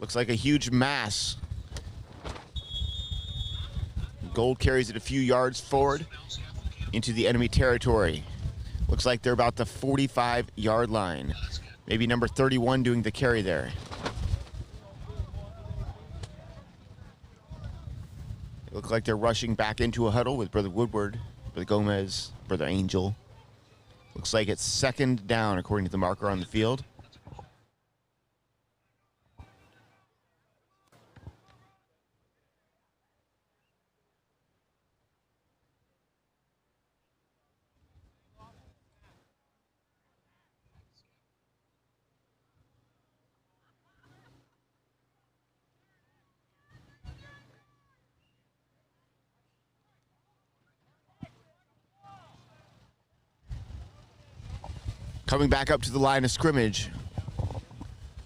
Looks like a huge mass. Gold carries it a few yards forward into the enemy territory. Looks like they're about the 45-yard line. Maybe number 31 doing the carry there. It looks like they're rushing back into a huddle with Brother Woodward, Brother Gomez, Brother Angel. Looks like it's second down according to the marker on the field. Coming back up to the line of scrimmage.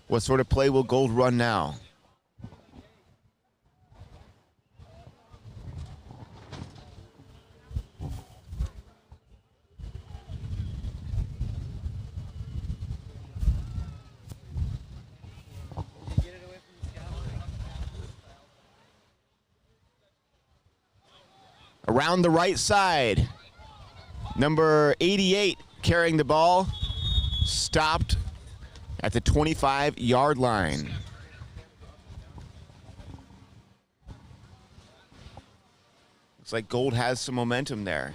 What sort of play will Gold run now? Around the right side, number 88 carrying the ball, stopped at the 25-yard line. Looks like Gold has some momentum there.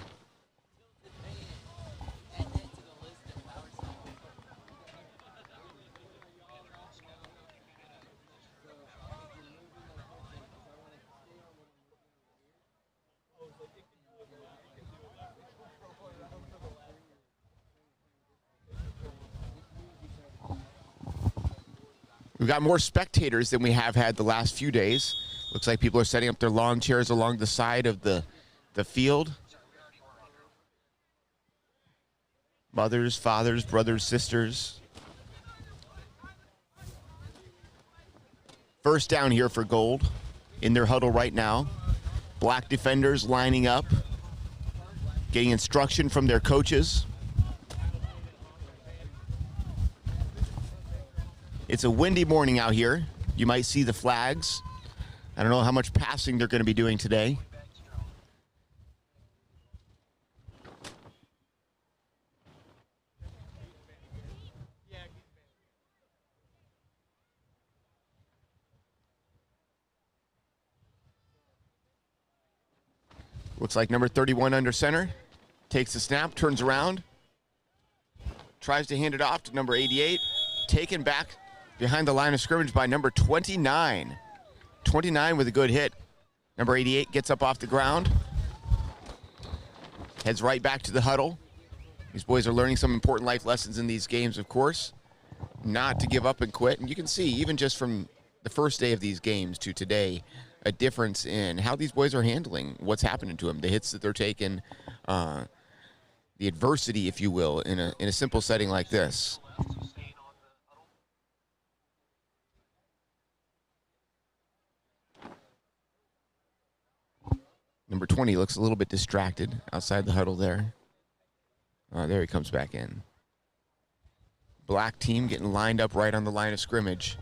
We've got more spectators than we have had the last few days. Looks like people are setting up their lawn chairs along the side of the field. Mothers, fathers, brothers, sisters. First down here for Gold in their huddle right now. Black defenders lining up, getting instruction from their coaches. It's a windy morning out here. You might see the flags. I don't know how much passing they're going to be doing today. Looks like number 31 under center. Takes the snap, turns around. Tries to hand it off to number 88. Taken back behind the line of scrimmage by number 29. 29 with a good hit. Number 88 gets up off the ground. Heads right back to the huddle. These boys are learning some important life lessons in these games, of course. Not to give up and quit. And you can see, even just from the first day of these games to today, a difference in how these boys are handling what's happening to them, the hits that they're taking, the adversity, if you will, in a simple setting like this. Number 20 looks a little bit distracted outside the huddle there. There he comes back in. Black team getting lined up right on the line of scrimmage.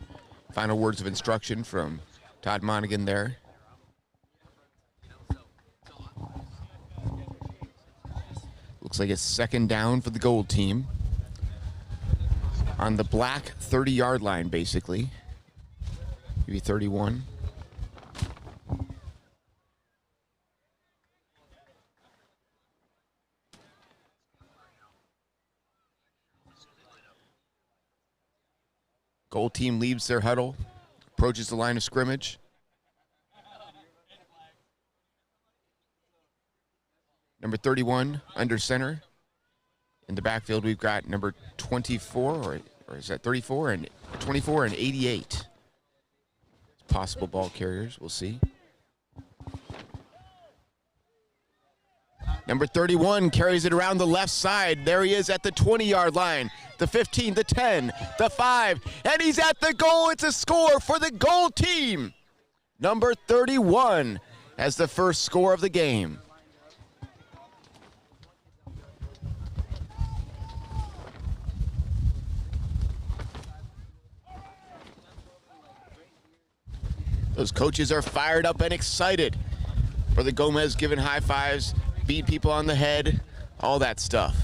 Final words of instruction from Todd Monaghan there. Looks like it's second down for the Gold team. On the black 30-yard line, basically. Maybe 31. Gold team leaves their huddle, approaches the line of scrimmage. Number 31 under center. In the backfield, we've got number 24, or is that 34, and 24 and 88. Possible ball carriers, we'll see. Number 31 carries it around the left side. There he is at the 20-yard line. The 15, the 10, the 5, and he's at the goal. It's a score for the Gold team. Number 31 has the first score of the game. Those coaches are fired up and excited. Brother Gomez giving high fives, beat people on the head, all that stuff.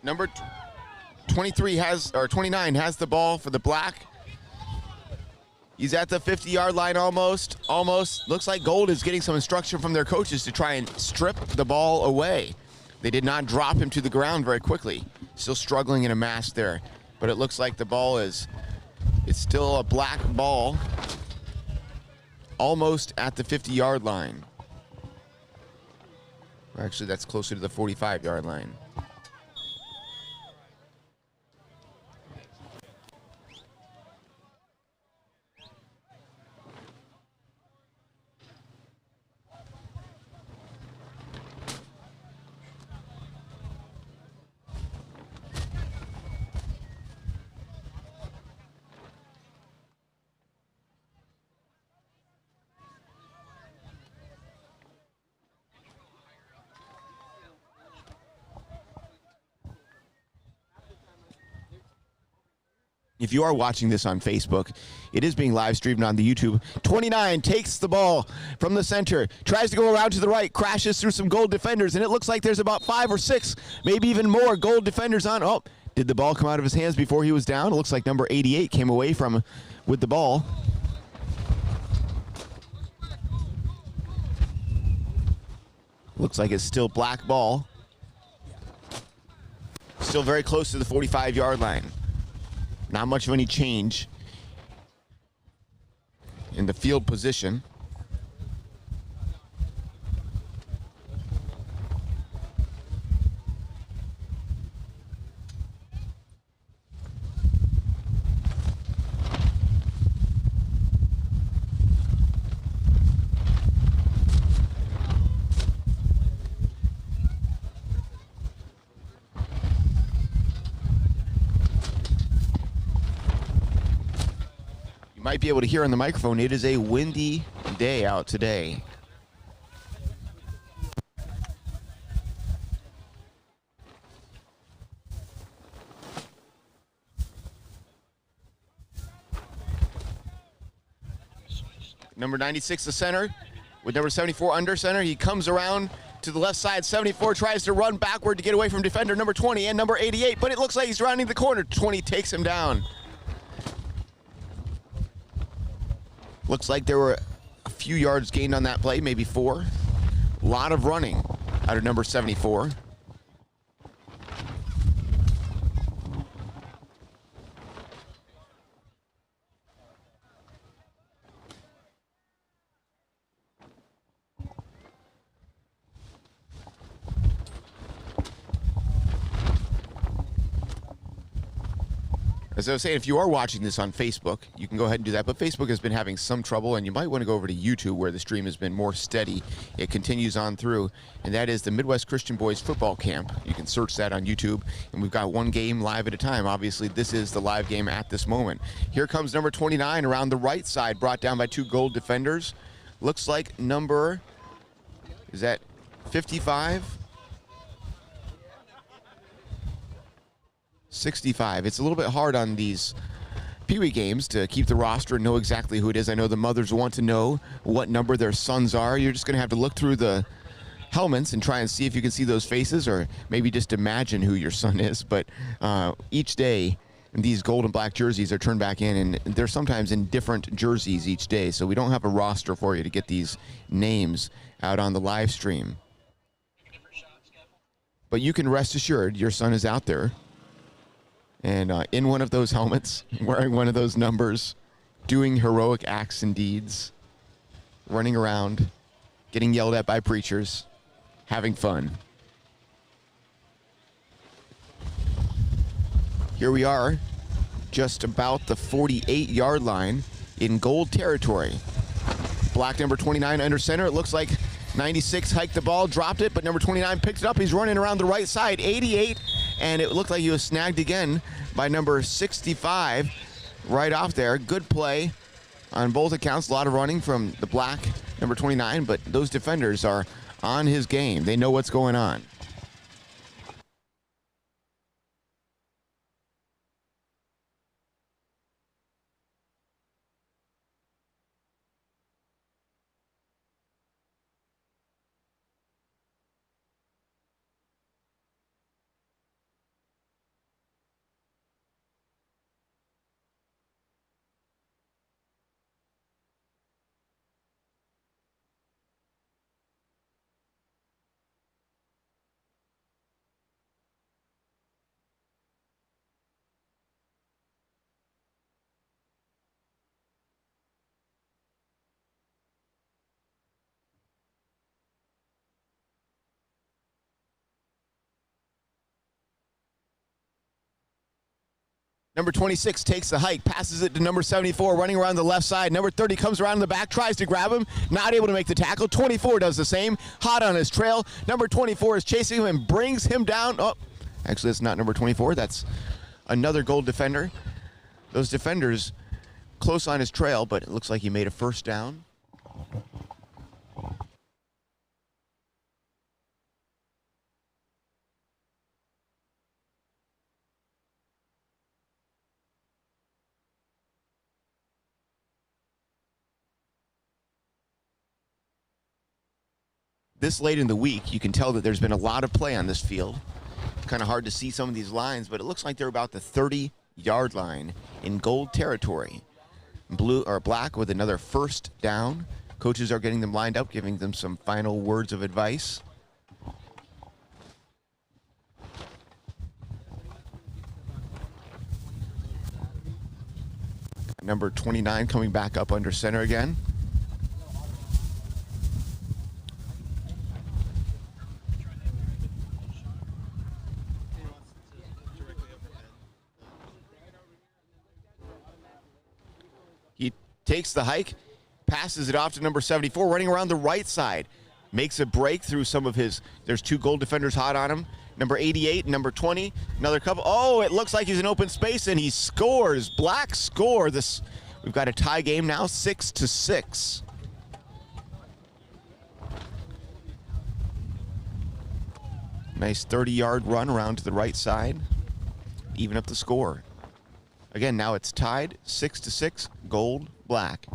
Number 29 has the ball for the black. He's at the 50-yard line almost. Looks like Gold is getting some instruction from their coaches to try and strip the ball away. They did not drop him to the ground very quickly. Still struggling in a mass there. But it looks like the ball it's still a black ball. Almost at the 50-yard line. Actually, that's closer to the 45-yard line. If you are watching this on Facebook, it is being live streamed on the YouTube. 29 takes the ball from the center, tries to go around to the right, crashes through some Gold defenders, and it looks like there's about 5 or 6, maybe even more Gold defenders on. Oh, did the ball come out of his hands before he was down? It looks like number 88 came away from with the ball. Looks like it's still black ball. Still very close to the 45-yard line. Not much of any change in the field position. Might be able to hear on the microphone, it is a windy day out today. Number 96, the center, with number 74 under center. He comes around to the left side. 74 tries to run backward to get away from defender number 20 and number 88, but it looks like he's rounding the corner. 20 takes him down. Looks like there were a few yards gained on that play, maybe 4. A lot of running out of number 74. As I was saying, if you are watching this on Facebook, you can go ahead and do that. But Facebook has been having some trouble, and you might want to go over to YouTube where the stream has been more steady. It continues on through, and that is the Midwest Christian Boys Football Camp. You can search that on YouTube, and we've got one game live at a time. Obviously, this is the live game at this moment. Here comes number 29 around the right side, brought down by 2 Gold defenders. Looks like number, is that 55? 65. It's a little bit hard on these Pee Wee games to keep the roster and know exactly who it is. I know the mothers want to know what number their sons are. You're just going to have to look through the helmets and try and see if you can see those faces, or maybe just imagine who your son is. But each day, these gold and black jerseys are turned back in, and they're sometimes in different jerseys each day. So we don't have a roster for you to get these names out on the live stream. But you can rest assured your son is out there and in one of those helmets, wearing one of those numbers, doing heroic acts and deeds, running around, getting yelled at by preachers, having fun. Here we are, just about the 48-yard line in gold territory. Black number 29 under center. It looks like 96 hiked the ball, dropped it, but number 29 picked it up. He's running around the right side. 88, and it looked like he was snagged again by number 65 right off there. Good play on both accounts. A lot of running from the black number 29, but those defenders are on his game. They know what's going on. Number 26 takes the hike, passes it to number 74, running around the left side. Number 30 comes around in the back, tries to grab him, not able to make the tackle. 24 does the same, hot on his trail. Number 24 is chasing him and brings him down. Oh, actually, it's not number 24. That's another gold defender. Those defenders close on his trail, but it looks like he made a first down. This late in the week, you can tell that there's been a lot of play on this field. It's kind of hard to see some of these lines, but it looks like they're about the 30-yard line in gold territory. Blue or black with another first down. Coaches are getting them lined up, giving them some final words of advice. Number 29 coming back up under center again. He takes the hike, passes it off to number 74, running around the right side. Makes a break through some of his, there's two gold defenders hot on him. Number 88 and number 20, another couple. Oh, it looks like he's in open space, and he scores. Black score. We've got a tie game now, 6-6. Nice 30-yard run around to the right side. Even up the score. Again, now it's tied, 6-6, gold, black.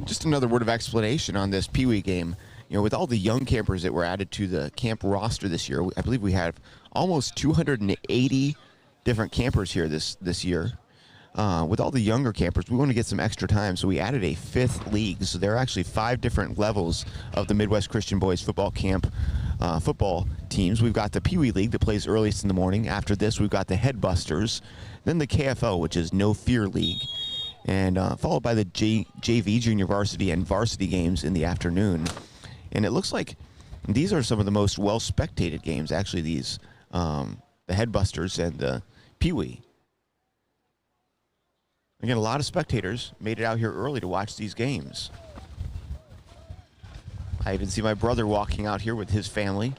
Just another word of explanation on this Pee Wee game. You know, with all the young campers that were added to the camp roster this year, I believe we have almost 280 different campers here this year. With all the younger campers, we want to get some extra time, so we added a fifth league. So there are actually 5 different levels of the Midwest Christian Boys Football Camp football teams. We've got the Pee Wee League that plays earliest in the morning. After this, we've got the Headbusters, then the KFO, which is No Fear League, and followed by the JV, junior varsity, and varsity games in the afternoon. And it looks like these are some of the most well-spectated games, actually, these, the Headbusters and the Pee Wee. Again, a lot of spectators made it out here early to watch these games. I even see my brother walking out here with his family.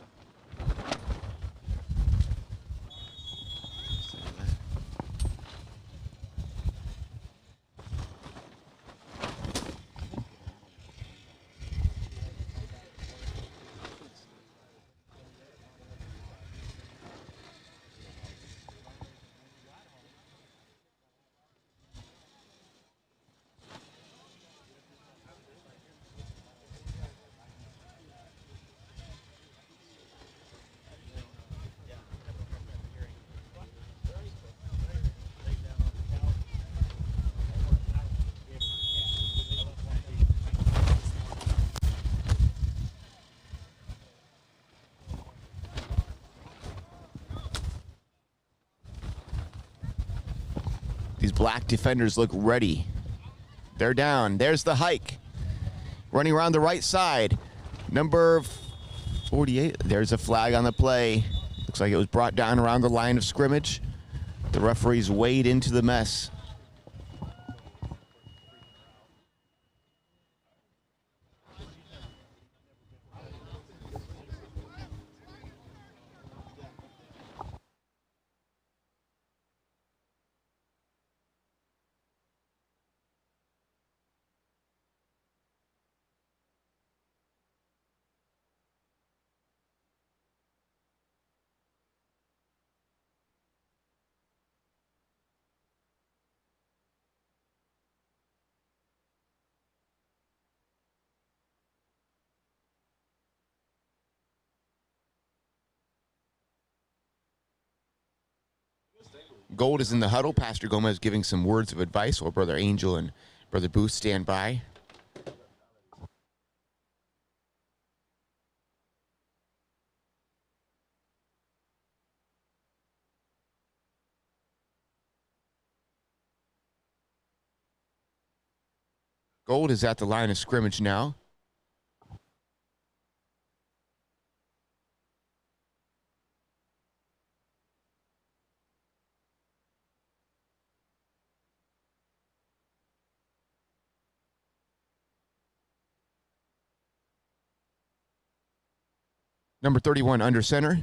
These black defenders look ready. They're down. There's the hike. Running around the right side. Number 48. There's a flag on the play. Looks like it was brought down around the line of scrimmage. The referees wade into the mess. Gold is in the huddle. Pastor Gomez giving some words of advice while Brother Angel and Brother Booth stand by. Gold is at the line of scrimmage now. Number 31 under center.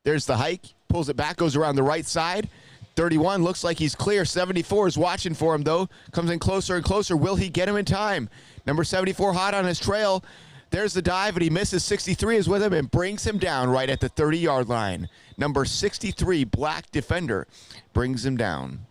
There's the hike. Pulls it back, goes around the right side. 31 looks like he's clear. 74 is watching for him, though. Comes in closer and closer. Will he get him in time? Number 74 hot on his trail. There's the dive, and he misses. 63 is with him and brings him down right at the 30-yard line. Number 63, black defender, brings him down.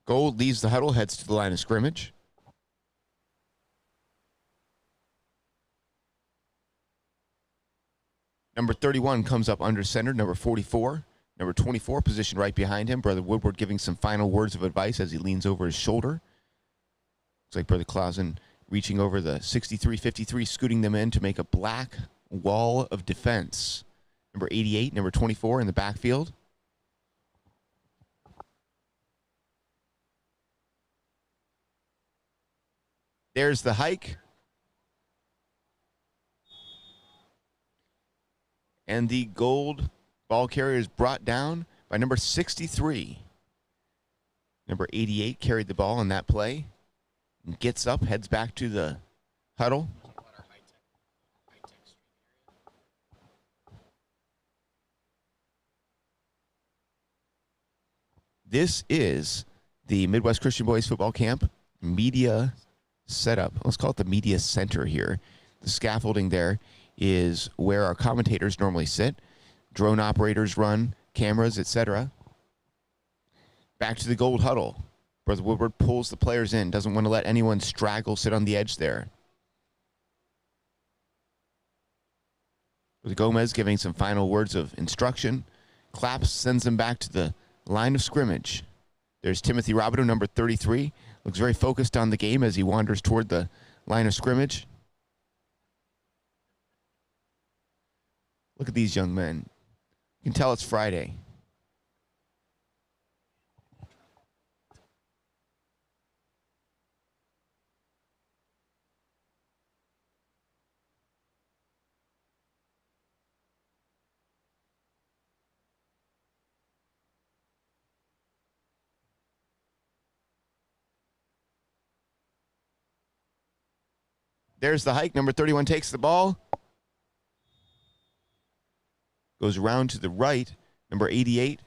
Gold leaves the huddle, heads to the line of scrimmage. Number 31 comes up under center. Number 44. Number 24 positioned right behind him. Brother Woodward giving some final words of advice as he leans over his shoulder. Looks like Brother Clausen reaching over the 63-53, scooting them in to make a black wall of defense. Number 88, number 24 in the backfield. There's the hike. And the gold ball carrier is brought down by number 63. Number 88 carried the ball in that play. And gets up, heads back to the huddle. This is the Midwest Christian Boys Football Camp media setup. Let's call it the media center here. The scaffolding there is where our commentators normally sit. Drone operators run, cameras, etc. Back to the gold huddle. Brother Woodward pulls the players in, doesn't want to let anyone straggle, sit on the edge there. with Gomez giving some final words of instruction. Claps sends him back to the line of scrimmage. There's Timothy Robideau, number 33. Looks very focused on the game as he wanders toward the line of scrimmage. Look at these young men. You can tell it's Friday. There's the hike. Number 31 takes the ball. Goes around to the right. Number 88.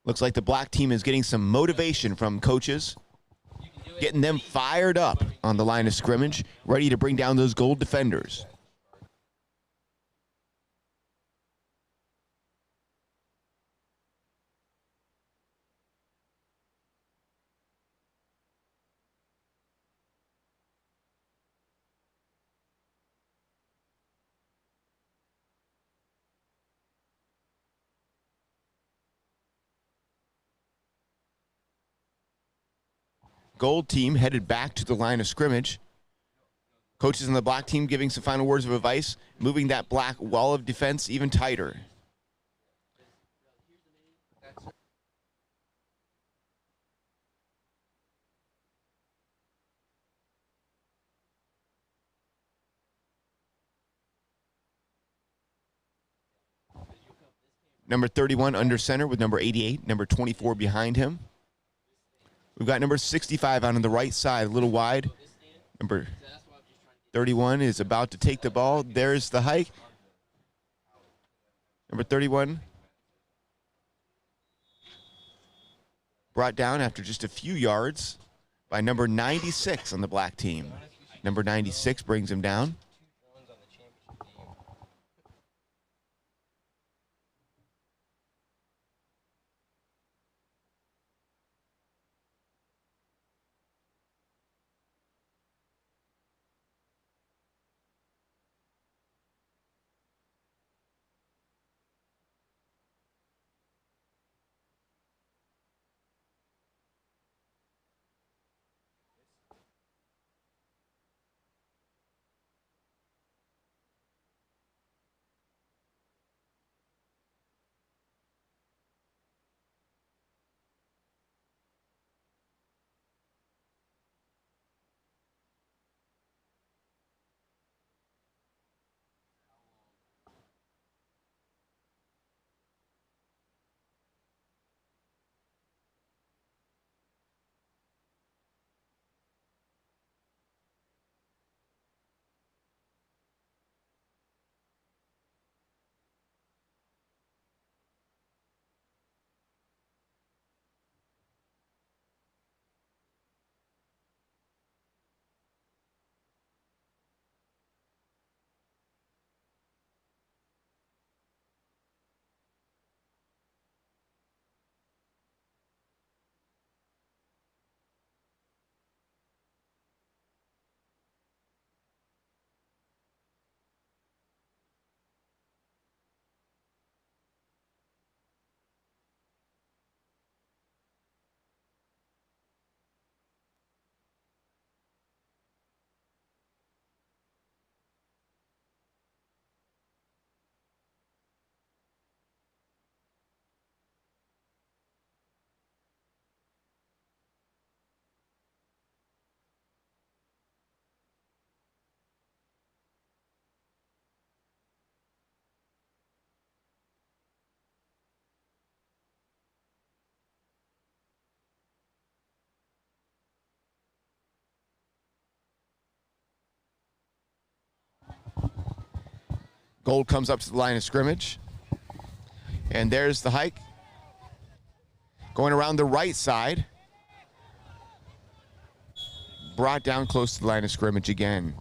Looks like the black team is getting some motivation from coaches, getting them fired up on the line of scrimmage, ready to bring down those gold defenders. Gold team headed back to the line of scrimmage. Coaches on the black team giving some final words of advice, moving that black wall of defense even tighter. Number 31 under center with number 88, number 24 behind him. We've got number 65 out on the right side, a little wide. Number 31 is about to take the ball. There's the hike. Number 31 brought down after just a few yards by number 96 on the black team. Number 96 brings him down. Gold comes up to the line of scrimmage. And there's the hike. Going around the right side. Brought down close to the line of scrimmage again.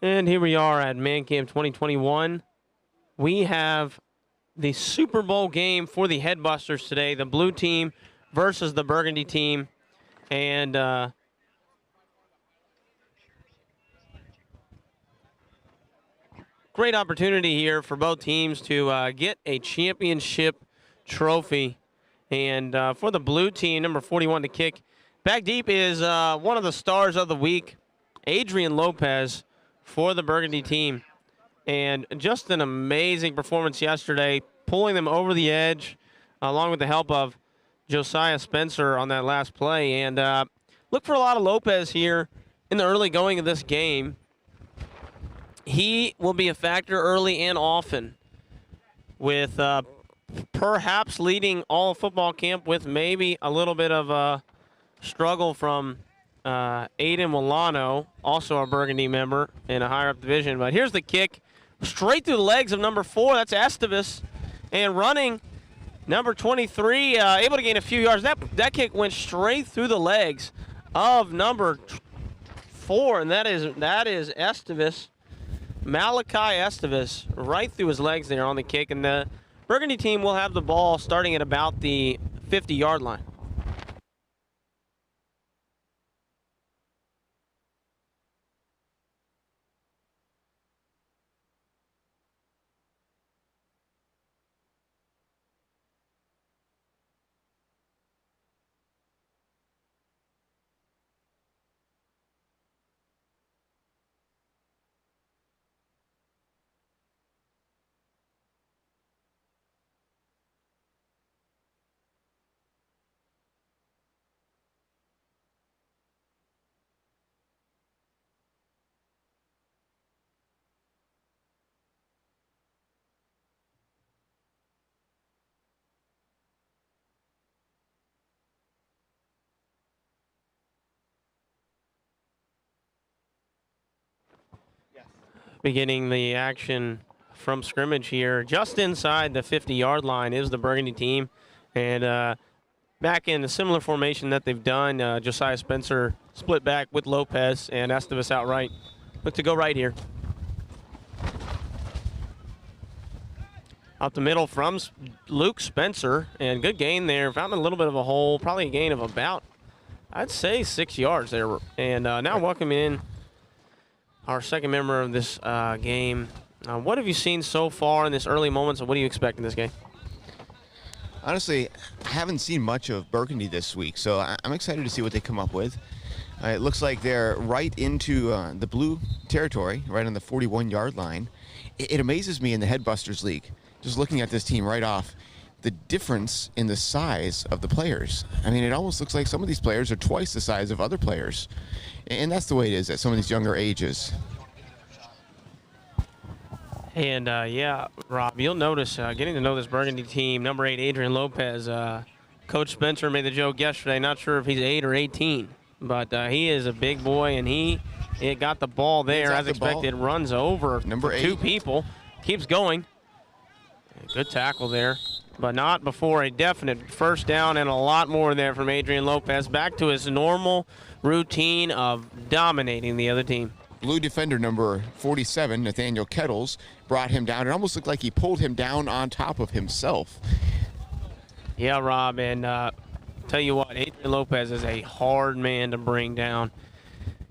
And here we are at Man Camp 2021. We have the Super Bowl game for the Headbusters today, the blue team versus the burgundy team. And great opportunity here for both teams to get a championship trophy. And for the blue team, number 41 to kick. Back deep is one of the stars of the week, Adrian Lopez, for the burgundy team. And just an amazing performance yesterday, pulling them over the edge, along with the help of Josiah Spencer on that last play. And look for a lot of Lopez here in the early going of this game. He will be a factor early and often, with perhaps leading all football camp with maybe a little bit of a struggle from Aiden Milano, also a burgundy member in a higher up division. But here's the kick, straight through the legs of number 4. That's Estevez. And running, number 23, able to gain a few yards. That kick went straight through the legs of number 4, and that is Estevez. Malachi Estevez, right through his legs there on the kick. And the burgundy team will have the ball starting at about the 50-yard line. Beginning the action from scrimmage here, just inside the 50-yard line is the burgundy team. And back in a similar formation that they've done, Josiah Spencer split back with Lopez and Estevez out right. Look to go right here. Out the middle from Luke Spencer, and good gain there. Found a little bit of a hole, probably a gain of about, I'd say, 6 yards there. And now welcome in our second member of this game. What have you seen so far in this early moments, and what do you expect in this game? Honestly, I haven't seen much of Burgundy this week, so I'm excited to see what they come up with. It looks like they're right into the blue territory, right on the 41-yard line. It amazes me in the Headbusters League, just looking at this team right off, the difference in the size of the players. I mean, it almost looks like some of these players are twice the size of other players. And that's the way it is at some of these younger ages. And, yeah, Rob, you'll notice getting to know this burgundy team, number 8, Adrian Lopez. Coach Spencer made the joke yesterday, not sure if he's 8 or 18, but he is a big boy, and he got the ball there as expected, runs over number 8. 2 people, keeps going. Good tackle there, but not before a definite first down, and a lot more there from Adrian Lopez. Back to his normal routine of dominating the other team. Blue defender number 47, Nathaniel Kettles, brought him down. It almost looked like he pulled him down on top of himself. Yeah, Rob, and tell you what, Adrian Lopez is a hard man to bring down.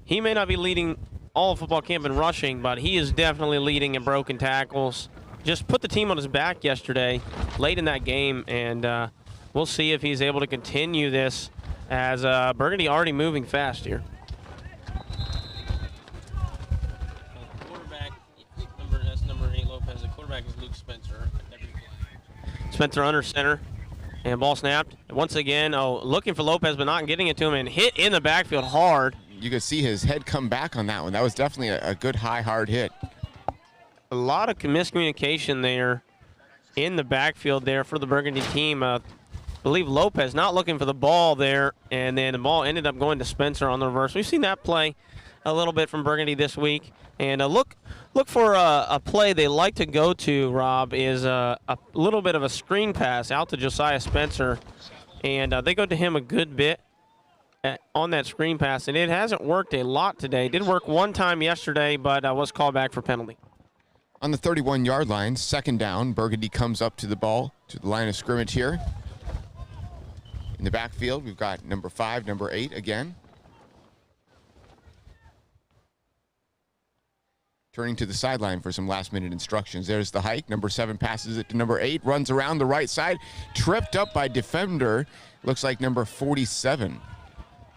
He may not be leading all of football camp in rushing, but he is definitely leading in broken tackles. Just put the team on his back yesterday, late in that game, and we'll see if he's able to continue this, as Burgundy already moving fast here. That's number 8 Lopez. The quarterback is Luke Spencer. Spencer under center, and ball snapped. Once again, looking for Lopez, but not getting it to him, and hit in the backfield hard. You could see his head come back on that one. That was definitely a good, high, hard hit. A lot of miscommunication there in the backfield there for the Burgundy team. I believe Lopez not looking for the ball there, and then the ball ended up going to Spencer on the reverse. We've seen that play a little bit from Burgundy this week. And look for a play they like to go to, Rob, is a little bit of a screen pass out to Josiah Spencer. And they go to him a good bit. on that screen pass, and it hasn't worked a lot today. Did work one time yesterday, but was called back for penalty. On the 31-yard line, second down, Burgundy comes up to the ball, to the line of scrimmage here. In the backfield, we've got number 5, number 8 again. Turning to the sideline for some last-minute instructions. There's the hike. Number 7 passes it to number 8, runs around the right side, tripped up by defender. Looks like number 47.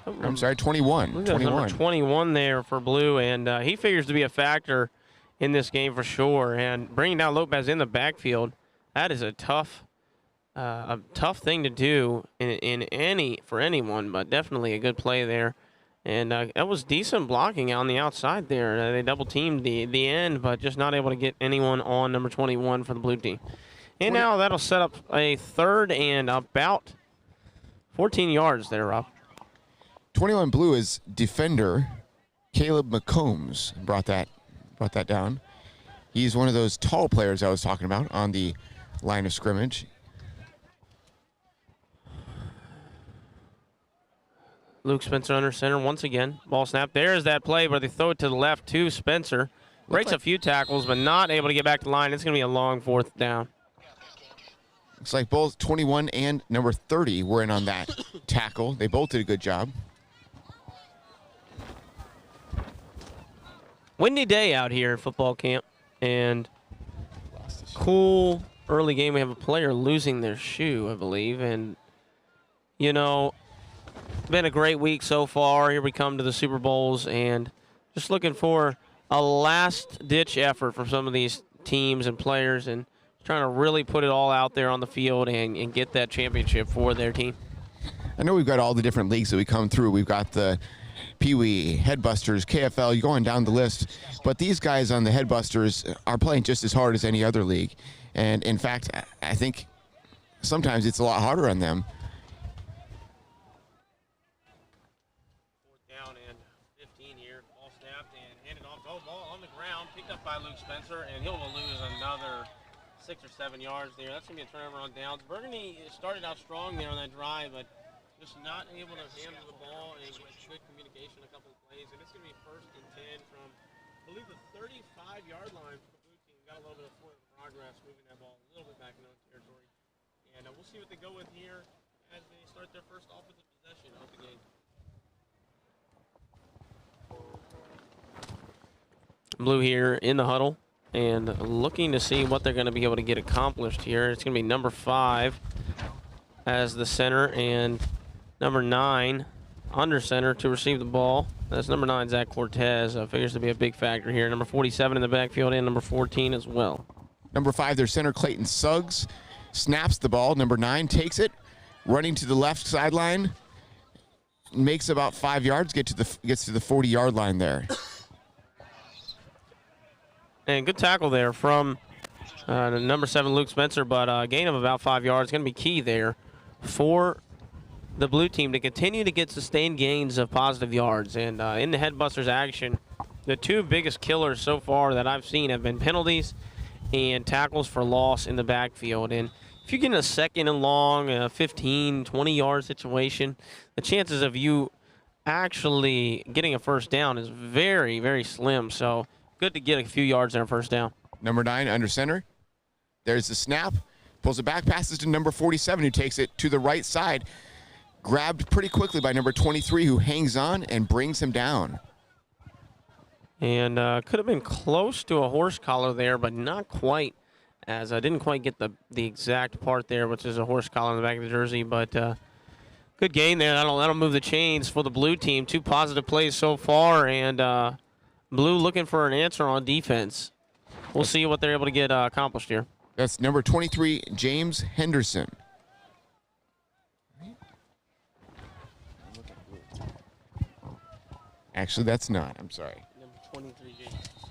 I'm sorry, 21. 21. Number 21 there for Blue, and he figures to be a factor in this game for sure. And bringing down Lopez in the backfield, that is a tough thing to do for anyone, but definitely a good play there. And that was decent blocking on the outside there. They double teamed the end, but just not able to get anyone on number 21 for the Blue team. And now that'll set up a third and about 14 yards there, Rob. 21 Blue is defender Caleb McCombs brought that down. He's one of those tall players I was talking about on the line of scrimmage. Luke Spencer under center once again. Ball snap. There's that play where they throw it to the left to Spencer. Breaks a few tackles, but not able to get back to the line. It's going to be a long fourth down. Looks like both 21 and number 30 were in on that tackle. They both did a good job. Windy day out here at football camp, and cool early game. We have a player losing their shoe, I believe, and you know, been a great week so far. Here we come to the Super Bowls, and just looking for a last-ditch effort from some of these teams and players, and trying to really put it all out there on the field and get that championship for their team. I know we've got all the different leagues that we come through. We've got the Pee Wee, Headbusters, KFL, you're going down the list. But these guys on the Headbusters are playing just as hard as any other league. And, in fact, I think sometimes it's a lot harder on them. Fourth down and 15 here. Ball snapped and handed off. Ball on the ground, picked up by Luke Spencer, and he'll lose another 6 or 7 yards there. That's going to be a turnover on downs. Burgundy started out strong there on that drive, but just not able to handle the ball and get good communication a couple of plays. And it's going to be 1st and 10 from, I believe, the 35-yard line for the Blue team. Got a little bit of forward progress moving that ball a little bit back in their own territory. And we'll see what they go with here as they start their first offensive possession of the game. Blue here in the huddle and looking to see what they're going to be able to get accomplished here. It's going to be number 5 as the center and number 9 under center to receive the ball. That's number 9, Zach Cortez. Figures to be a big factor here. Number 47 in the backfield and number 14 as well. Number 5, their center, Clayton Suggs, snaps the ball. Number 9 takes it, running to the left sideline, makes about 5 yards, gets to the 40-yard line there. And good tackle there from number 7, Luke Spencer, but a gain of about 5 yards. Going to be key there for the Blue team to continue to get sustained gains of positive yards. And in the Headbusters action, the 2 biggest killers so far that I've seen have been penalties and tackles for loss in the backfield. And if you get in a 2nd and long, 15, 20-yard situation, the chances of you actually getting a first down is very, very slim. So good to get a few yards there on first down. Number 9 under center. There's the snap. Pulls it back, passes to number 47, who takes it to the right side. Grabbed pretty quickly by number 23, who hangs on and brings him down. And could have been close to a horse collar there, but not quite, as I didn't quite get the exact part there, which is a horse collar on the back of the jersey. But good gain there. That'll move the chains for the Blue team. 2 positive plays so far, and Blue looking for an answer on defense. We'll see what they're able to get accomplished here. That's number 23, James Henderson. Actually, that's not. I'm sorry. Number 23,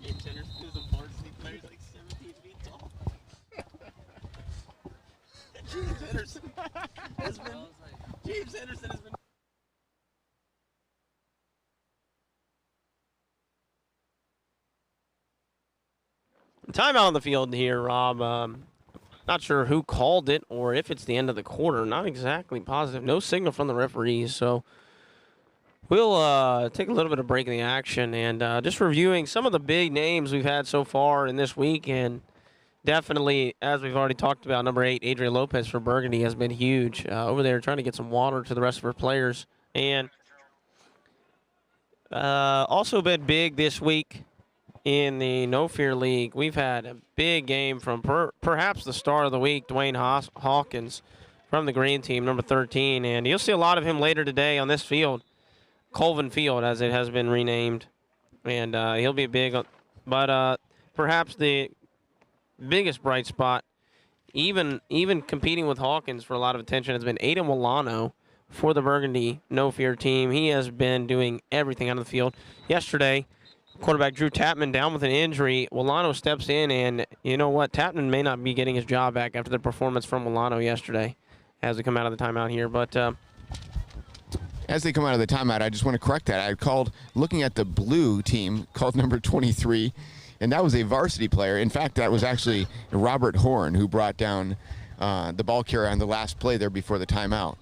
James Henderson is a varsity player. He's like 17 feet tall. James Henderson has been. Timeout on the field here, Rob. Not sure who called it or if it's the end of the quarter. Not exactly positive. No signal from the referees, so We'll take a little bit of break in the action and just reviewing some of the big names we've had so far in this week. And definitely, as we've already talked about, number 8, Adrian Lopez for Burgundy has been huge over there trying to get some water to the rest of her players. And also been big this week in the No Fear League. We've had a big game from perhaps the star of the week, Dwayne Hawkins from the green team, number 13. And you'll see a lot of him later today on this field. Colvin Field, as it has been renamed, and he'll be big. But perhaps the biggest bright spot, even competing with Hawkins for a lot of attention, has been Aiden Milano for the Burgundy No Fear team. He has been doing everything on the field. Yesterday, quarterback Drew Tapman down with an injury. Milano steps in, and you know what? Tapman may not be getting his job back after the performance from Milano yesterday as we come out of the timeout here. But as they come out of the timeout, I just want to correct that. I called, looking at the blue team, called number 23, and that was a varsity player. In fact, that was actually Robert Horn who brought down the ball carrier on the last play there before the timeout.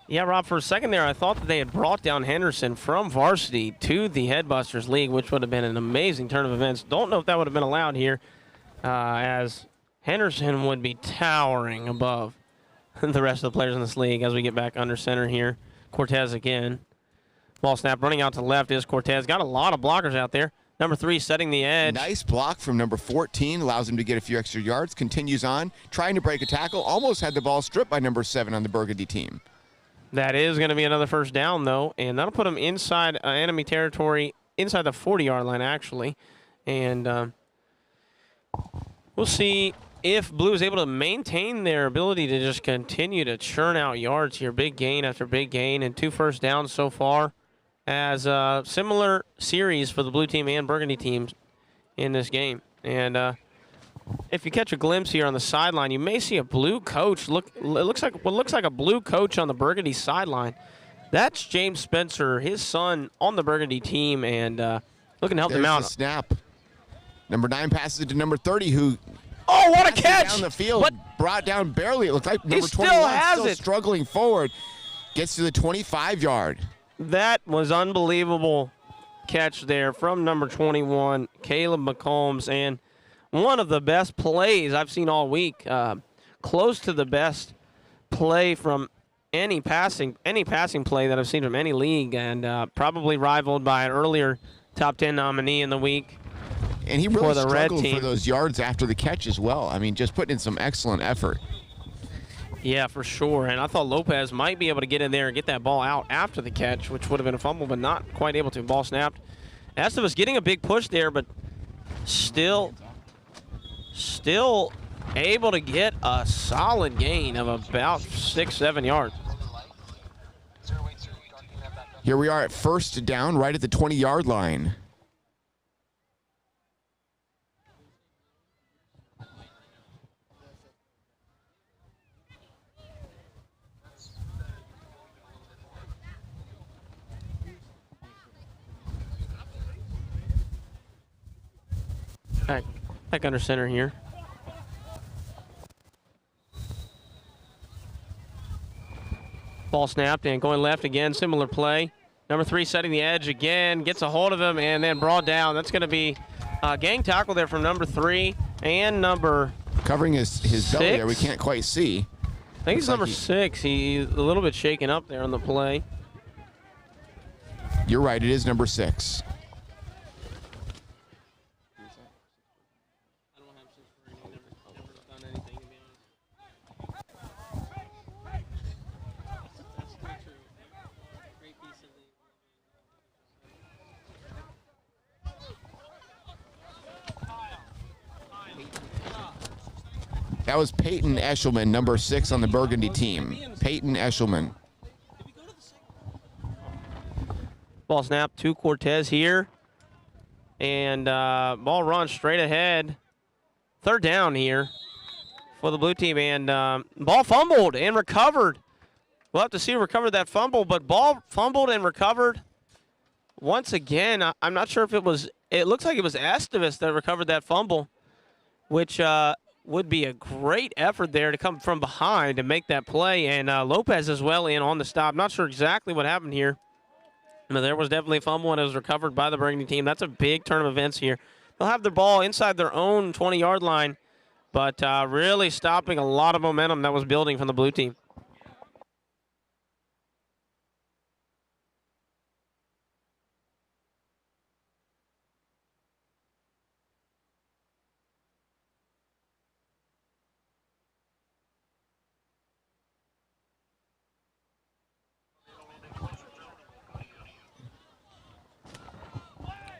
Yeah, Rob, for a second there, I thought that they had brought down Henderson from varsity to the Headbusters League, which would have been an amazing turn of events. Don't know if that would have been allowed here, as Henderson would be towering above the rest of the players in this league as we get back under center here. Cortez again. Ball snap running out to the left is Cortez. Got a lot of blockers out there. Number 3 setting the edge. Nice block from number 14. Allows him to get a few extra yards. Continues on. Trying to break a tackle. Almost had the ball stripped by number 7 on the Burgundy team. That is going to be another first down, though. And that'll put him inside enemy territory, inside the 40-yard line, actually. And we'll see if Blue is able to maintain their ability to just continue to churn out yards here, big gain after big gain, and 2 first downs so far, as a similar series for the Blue team and Burgundy teams in this game. And if you catch a glimpse here on the sideline, you may see a Blue coach. It looks like a Blue coach on the Burgundy sideline. That's James Spencer, his son, on the Burgundy team, and looking to help them out. The snap. Number 9 passes it to number 30, who. Oh, what a catch! Down the field, but brought down barely. It looked like number 21 still struggling forward. Gets to the 25-yard. That was unbelievable catch there from number 21, Caleb McCombs, and one of the best plays I've seen all week. Close to the best play from any passing play that I've seen from any league, and probably rivaled by an earlier top 10 nominee in the week. And he really struggled for those yards after the catch as well. I mean, just putting in some excellent effort. Yeah, for sure. And I thought Lopez might be able to get in there and get that ball out after the catch, which would have been a fumble, but not quite able to. Ball snapped. Estevas getting a big push there, but still able to get a solid gain of about 6-7 yards. Here we are at first down, right at the 20-yard line. Back under center here. Ball snapped and going left again, similar play. Number 3 setting the edge again, gets a hold of him and then brought down. That's going to be a gang tackle there from number 3 and number covering his belly there, we can't quite see. I think it's number 6. He's a little bit shaken up there on the play. You're right, it is number 6. That was Peyton Eshelman, number 6 on the Burgundy team. Peyton Eshelman. Ball snap to Cortez here. And ball run straight ahead. Third down here for the blue team. And ball fumbled and recovered. We'll have to see who recovered that fumble. But ball fumbled and recovered. Once again, I'm not sure if it was, it looks like it was Estevas that recovered that fumble, which would be a great effort there to come from behind and make that play. And Lopez as well in on the stop. Not sure exactly what happened here. But there was definitely a fumble, and it was recovered by the Burgundy team. That's a big turn of events here. They'll have the ball inside their own 20-yard line, but really stopping a lot of momentum that was building from the blue team.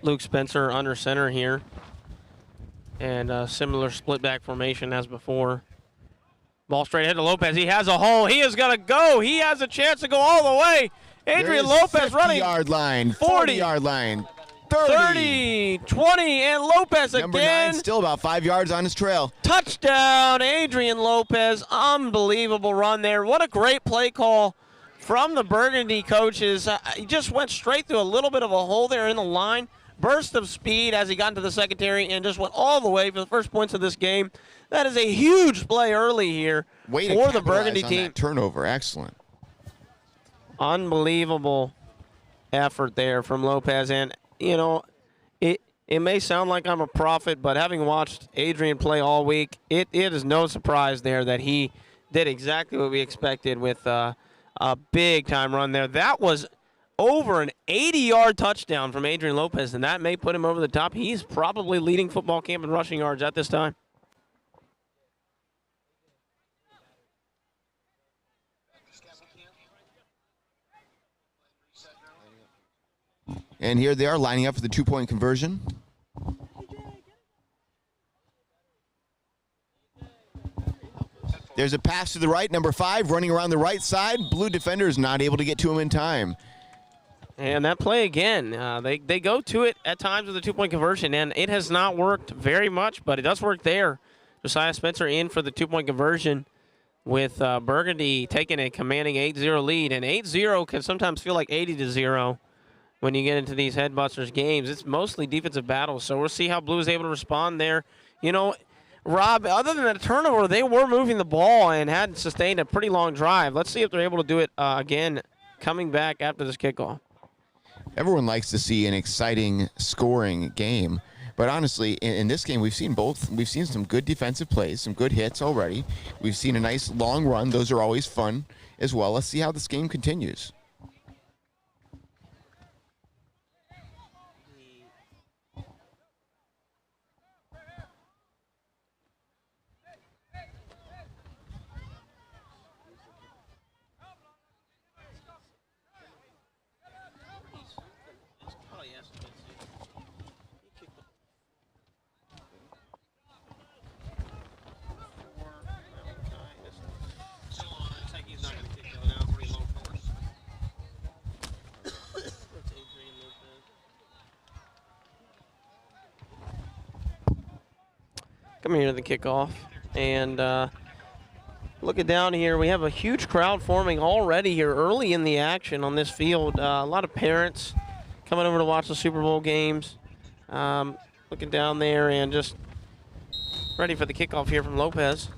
Luke Spencer under center here. And a similar split back formation as before. Ball straight ahead to Lopez. He has a hole. He is going to go. He has a chance to go all the way. Adrian Lopez running. 50-yard line, 40. 40-yard line, 30, 20, and Lopez Number again. 9 still about 5 yards on his trail. Touchdown, Adrian Lopez. Unbelievable run there. What a great play call from the Burgundy coaches. He just went straight through a little bit of a hole there in the line. Burst of speed as he got into the secondary and just went all the way for the first points of this game. That is a huge play early here for the Burgundy team. That turnover, excellent. Unbelievable effort there from Lopez. And, you know, it may sound like I'm a prophet, but having watched Adrian play all week, it is no surprise there that he did exactly what we expected with a big-time run there. That was over an 80-yard touchdown from Adrian Lopez, and that may put him over the top. He's probably leading football camp in rushing yards at this time. And here they are lining up for the two-point conversion. There's a pass to the right, number 5 running around the right side. Blue defender is not able to get to him in time. And that play again, they go to it at times with a two-point conversion, and it has not worked very much, but it does work there. Josiah Spencer in for the two-point conversion with Burgundy taking a commanding 8-0 lead. And 8-0 can sometimes feel like 80-0 when you get into these Headbusters games. It's mostly defensive battles, so we'll see how Blue is able to respond there. You know, Rob, other than that turnover, they were moving the ball and had sustained a pretty long drive. Let's see if they're able to do it again coming back after this kickoff. Everyone likes to see an exciting scoring game, but honestly, in this game, we've seen both. We've seen some good defensive plays, some good hits already. We've seen a nice long run. Those are always fun as well. Let's see how this game continues. Coming here to the kickoff, and looking down here, we have a huge crowd forming already here early in the action on this field. A lot of parents coming over to watch the Super Bowl games. Looking down there and just ready for the kickoff here from Lopez.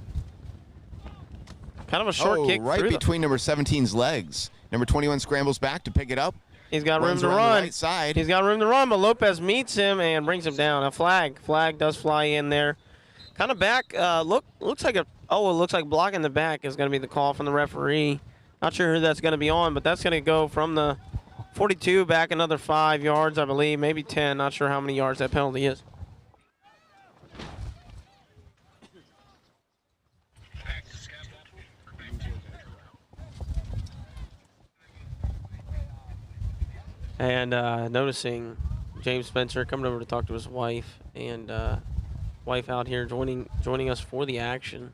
Kind of a short kick. Right between number 17's legs. Number 21 scrambles back to pick it up. He's got room to run. Right side. He's got room to run, but Lopez meets him and brings him down. A flag does fly in there. Kind of back, looks like it looks like blocking the back is going to be the call from the referee. Not sure who that's going to be on, but that's going to go from the 42 back another 5 yards, I believe, maybe 10. Not sure how many yards that penalty is. And noticing James Spencer coming over to talk to his wife, and wife out here joining us for the action.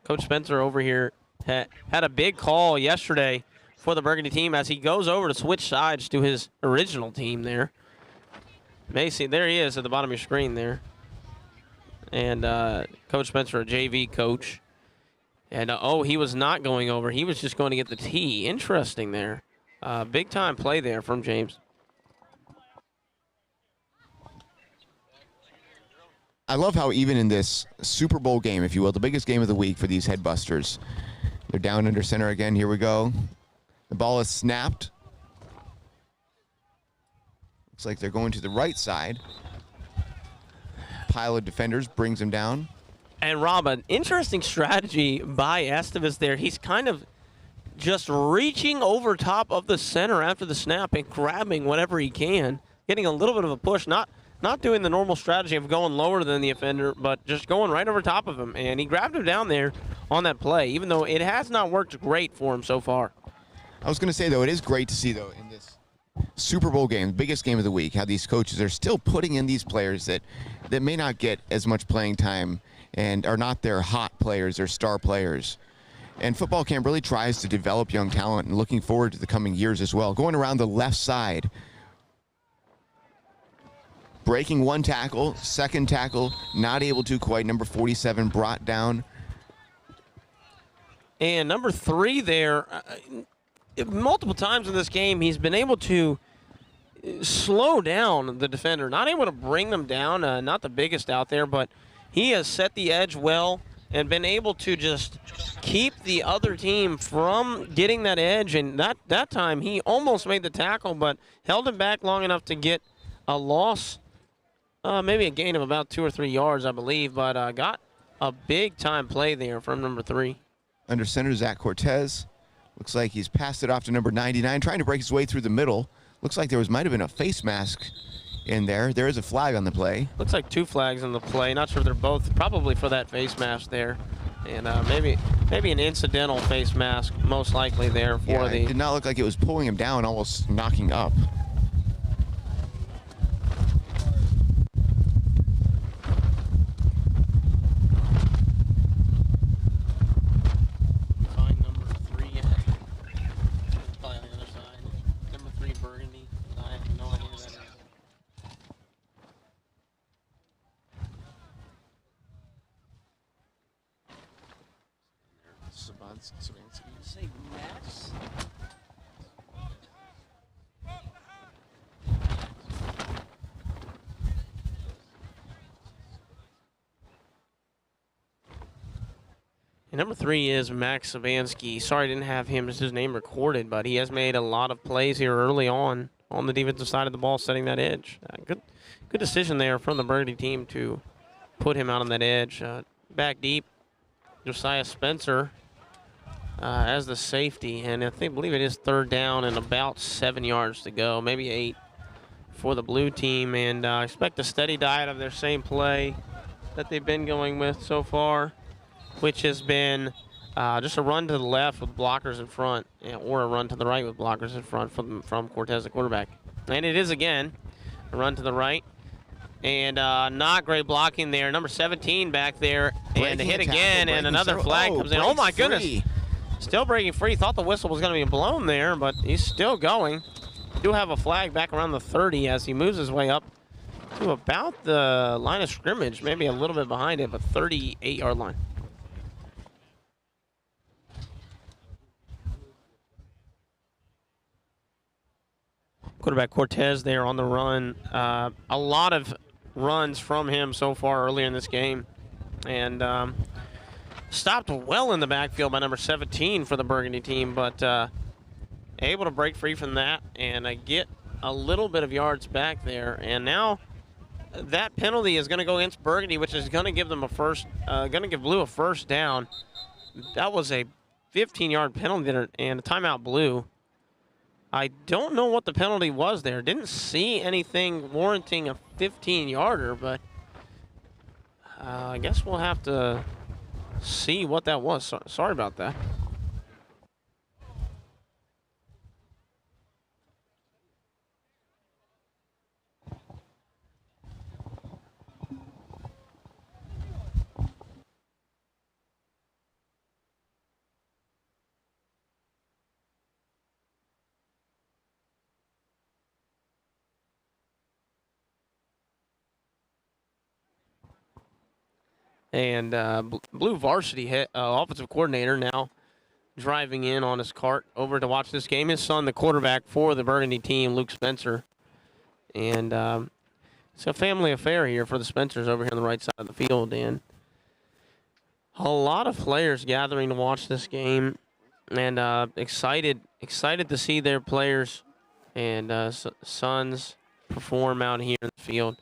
Coach Spencer over here had a big call yesterday for the Burgundy team as he goes over to switch sides to his original team there. Macy, there he is at the bottom of your screen there. And Coach Spencer, a JV coach. And, he was not going over. He was just going to get the tee. Interesting there. Big-time play there from James. I love how even in this Super Bowl game, if you will, the biggest game of the week for these Headbusters, they're down under center again. Here we go. The ball is snapped. Looks like they're going to the right side. Pile of defenders brings him down. And Rob, an interesting strategy by Estevez there. He's kind of just reaching over top of the center after the snap and grabbing whatever he can, getting a little bit of a push, not doing the normal strategy of going lower than the offender, but just going right over top of him. And he grabbed him down there on that play, even though it has not worked great for him so far. I was going to say, though, it is great to see, though, in this Super Bowl game, the biggest game of the week, how these coaches are still putting in these players that may not get as much playing time and are not their hot players, their star players. And football camp really tries to develop young talent, and looking forward to the coming years as well. Going around the left side, breaking one tackle, second tackle, not able to quite. Number 47 brought down. And number 3 there, multiple times in this game, he's been able to slow down the defender. Not able to bring them down, not the biggest out there, but he has set the edge well and been able to just keep the other team from getting that edge. And that time, he almost made the tackle, but held him back long enough to get a loss, maybe a gain of about 2 or 3 yards, I believe, but got a big-time play there from number 3. Under center, Zach Cortez. Looks like he's passed it off to number 99, trying to break his way through the middle. Looks like might have been a face mask in there. There is a flag on the play. Looks like 2 flags on the play. Not sure they're both. Probably for that face mask there. And maybe an incidental face mask, most likely there for It did not look like it was pulling him down, almost knocking up. Find number 3. Probably on the other side. Number 3, Burgundy. I have no idea who that is. Say Max? And number 3 is Max Sabansky. Sorry I didn't have his name recorded, but he has made a lot of plays here early on the defensive side of the ball, setting that edge. Good decision there from the Burgundy team to put him out on that edge. Back deep, Josiah Spencer as the safety, and I believe it is 3rd down and about 7 yards to go, maybe 8 for the blue team, and expect a steady diet of their same play that they've been going with so far, which has been just a run to the left with blockers in front, or a run to the right with blockers in front from Cortez, the quarterback. And it is again a run to the right. And not great blocking there. Number 17 back there, and a hit again, and another flag comes in. Oh, my goodness. Still breaking free. Thought the whistle was going to be blown there, but he's still going. Do have a flag back around the 30 as he moves his way up to about the line of scrimmage, maybe a little bit behind it, but 38-yard line. Quarterback Cortez there on the run. A lot of runs from him so far earlier in this game. And stopped well in the backfield by number 17 for the Burgundy team, but able to break free from that and get a little bit of yards back there. And now that penalty is going to go against Burgundy, which is going to give them going to give Blue a 1st down. That was a 15-yard penalty there, and a timeout Blue. I don't know what the penalty was there. Didn't see anything warranting a 15-yarder, but I guess we'll have to see what that was. Sorry about that. And Blue varsity offensive coordinator now driving in on his cart over to watch this game. His son, the quarterback for the Burgundy team, Luke Spencer. And it's a family affair here for the Spencers over here on the right side of the field. And a lot of players gathering to watch this game, and excited to see their players and sons perform out here in the field.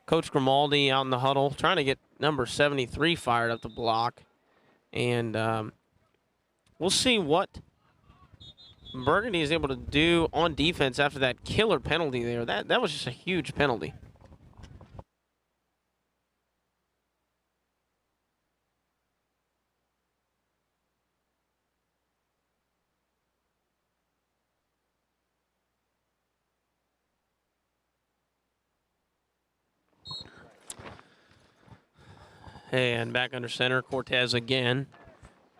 Coach Grimaldi out in the huddle trying to get number 73 fired up the block. And we'll see what Burgundy is able to do on defense after that killer penalty there. That was just a huge penalty. And back under center, Cortez again,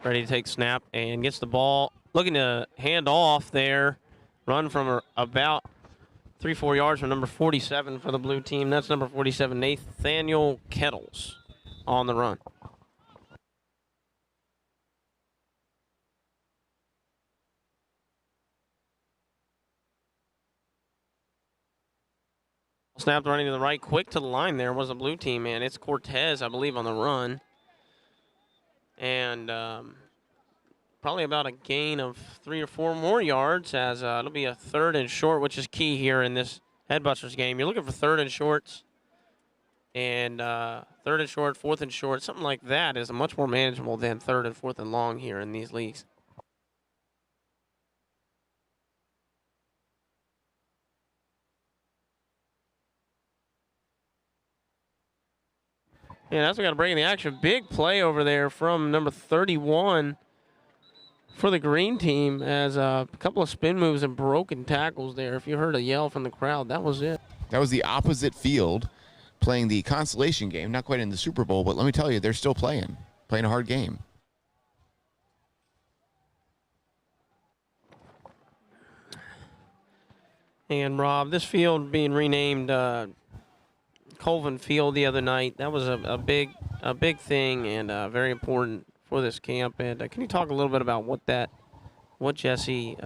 ready to take snap and gets the ball, looking to hand off there, run from about 3-4 yards from number 47 for the blue team. That's number 47, Nathaniel Kettles, on the run. Snapped running to the right, quick to the line there was the blue team, man. It's Cortez, I believe, on the run. And probably about a gain of 3 or 4 more yards as it'll be a 3rd and short, which is key here in this Headbusters game. You're looking for 3rd and shorts. And 3rd and short, 4th and short, something like that is much more manageable than 3rd and 4th and long here in these leagues. Yeah, that's what got to bring in the action. Big play over there from number 31 for the green team as a couple of spin moves and broken tackles there. If you heard a yell from the crowd, that was it. That was the opposite field playing the consolation game. Not quite in the Super Bowl, but let me tell you, they're still playing a hard game. And, Rob, this field being renamed Colvin Field the other night, that was a big thing and very important for this camp. And can you talk a little bit about what Jesse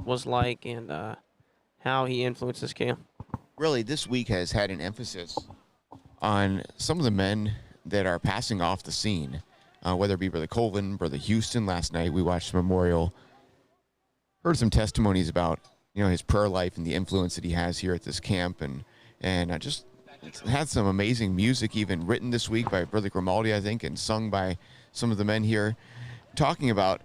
was like and how he influenced this camp? Really, this week has had an emphasis on some of the men that are passing off the scene, whether it be Brother Colvin, Brother Houston. Last night we watched the memorial, heard some testimonies about his prayer life and the influence that he has here at this camp, and just had some amazing music even written this week by Brother Grimaldi, I think, and sung by some of the men here, talking about,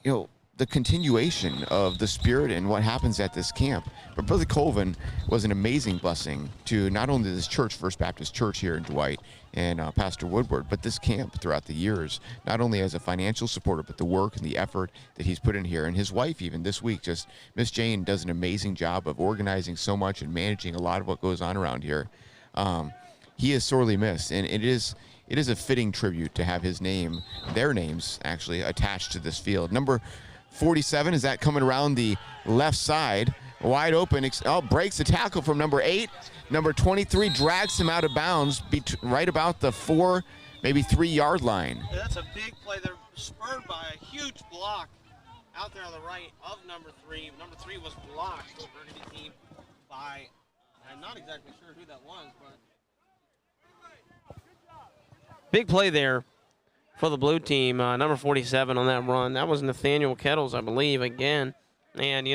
the continuation of the spirit and what happens at this camp. But Brother Colvin was an amazing blessing to not only this church, First Baptist Church here in Dwight, and Pastor Woodward, but this camp throughout the years, not only as a financial supporter, but the work and the effort that he's put in here. And his wife, even this week, just Miss Jane, does an amazing job of organizing so much and managing a lot of what goes on around here. He is sorely missed, and it is a fitting tribute to have his name, their names actually, attached to this field. Number 47, is that coming around the left side, wide open, breaks the tackle from number 8. Number 23 drags him out of bounds right about the 4, maybe 3-yard line. Yeah, that's a big play. They're spurred by a huge block out there on the right of number 3. Number 3 was blocked for the Burgundy team by, I'm not exactly sure who that was, but big play there for the blue team, number 47 on that run. That was Nathaniel Kettles, I believe, again. And,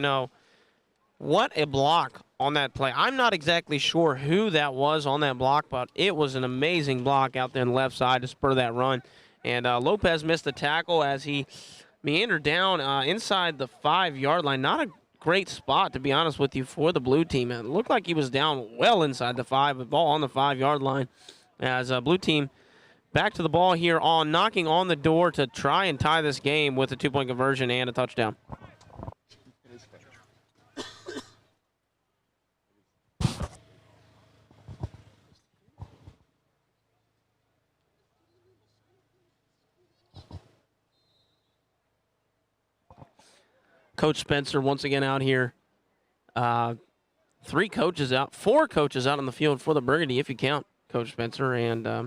what a block on that play. I'm not exactly sure who that was on that block, but it was an amazing block out there on the left side to spur that run. And Lopez missed the tackle as he meandered down inside the 5-yard line. Not a great spot, to be honest with you, for the blue team. It looked like he was down well inside the 5, the ball on the 5-yard line as blue team back to the ball here on knocking on the door to try and tie this game with a 2-point conversion and a touchdown. Coach Spencer once again out here. 4 coaches out on the field for the Burgundy, if you count Coach Spencer, and I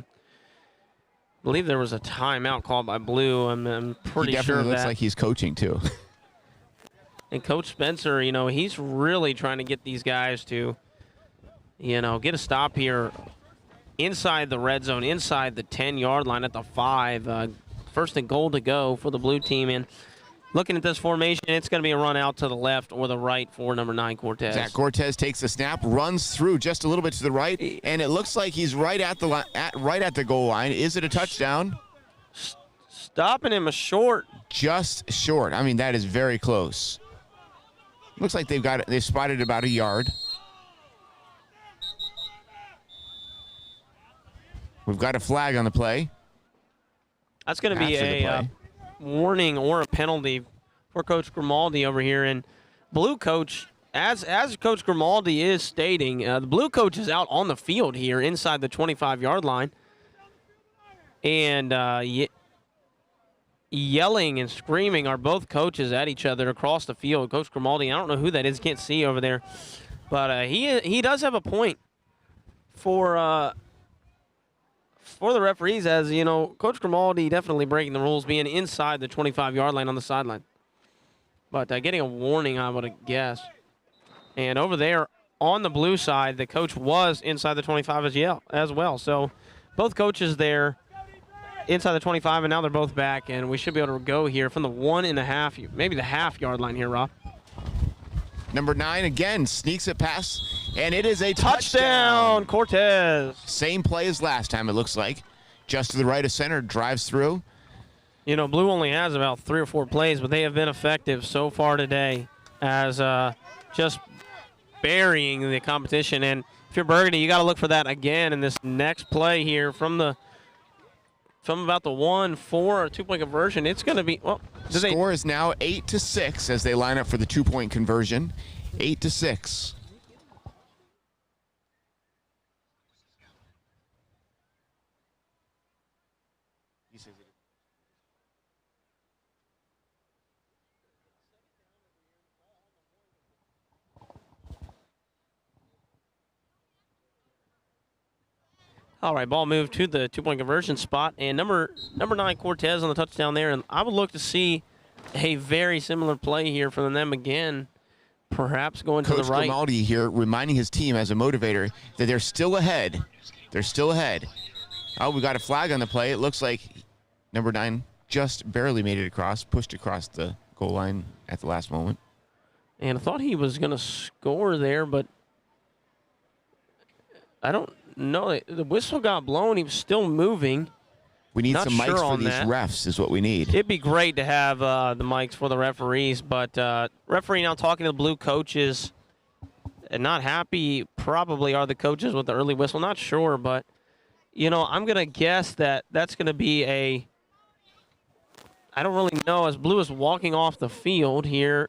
believe there was a timeout called by Blue. I'm pretty sure of that. He definitely looks like he's coaching too. And Coach Spencer, he's really trying to get these guys to, get a stop here inside the red zone, inside the 10-yard line at the 5. First and goal to go for the blue team. And looking at this formation, it's going to be a run out to the left or the right for number 9, Cortez. Zach Cortez takes the snap, runs through just a little bit to the right, and it looks like he's right at the goal line. Is it a touchdown? Stopping him short. Just short. I mean, that is very close. Looks like they've spotted about a yard. We've got a flag on the play. That's going to be a warning or a penalty for Coach Grimaldi over here. And blue coach, as Coach Grimaldi is stating, the blue coach is out on the field here inside the 25-yard line. And yelling and screaming are both coaches at each other across the field. Coach Grimaldi, I don't know who that is, can't see over there. But he does have a point for the referees, as you know, Coach Grimaldi definitely breaking the rules, being inside the 25-yard line on the sideline. But getting a warning, I would guess. And over there on the blue side, the coach was inside the 25 as well. So both coaches there inside the 25, and now they're both back, and we should be able to go here from the 1.5, maybe the half-yard line here, Rob. Number 9 again sneaks it past, and it is a touchdown. Cortez. Same play as last time, it looks like. Just to the right of center, drives through. You know, Blue only has about 3 or 4 plays, but they have been effective so far today as just burying the competition. And if you're Burgundy, you got to look for that again in this next play here from about the 1-4 or 2-point conversion. It's going to be, well, score is now 8-6 as they line up for the 2-point conversion. 8-6. All right, ball moved to the 2-point conversion spot, and number 9 Cortez on the touchdown there. And I would look to see a very similar play here from them again, perhaps going to the right. Coach Grimaldi here reminding his team as a motivator that they're still ahead. They're still ahead. Oh, we got a flag on the play. It looks like number 9 just barely made it across, pushed across the goal line at the last moment. And I thought he was going to score there, but I don't know. The whistle got blown. He was still moving. We need some mics for these that. refs is what we need. It'd be great to have the mics for the referees, but referee now talking to the blue coaches. And not happy probably are the coaches with the early whistle. Not sure, but, you know, I'm going to guess that that's going to be I don't really know, as Blue is walking off the field here.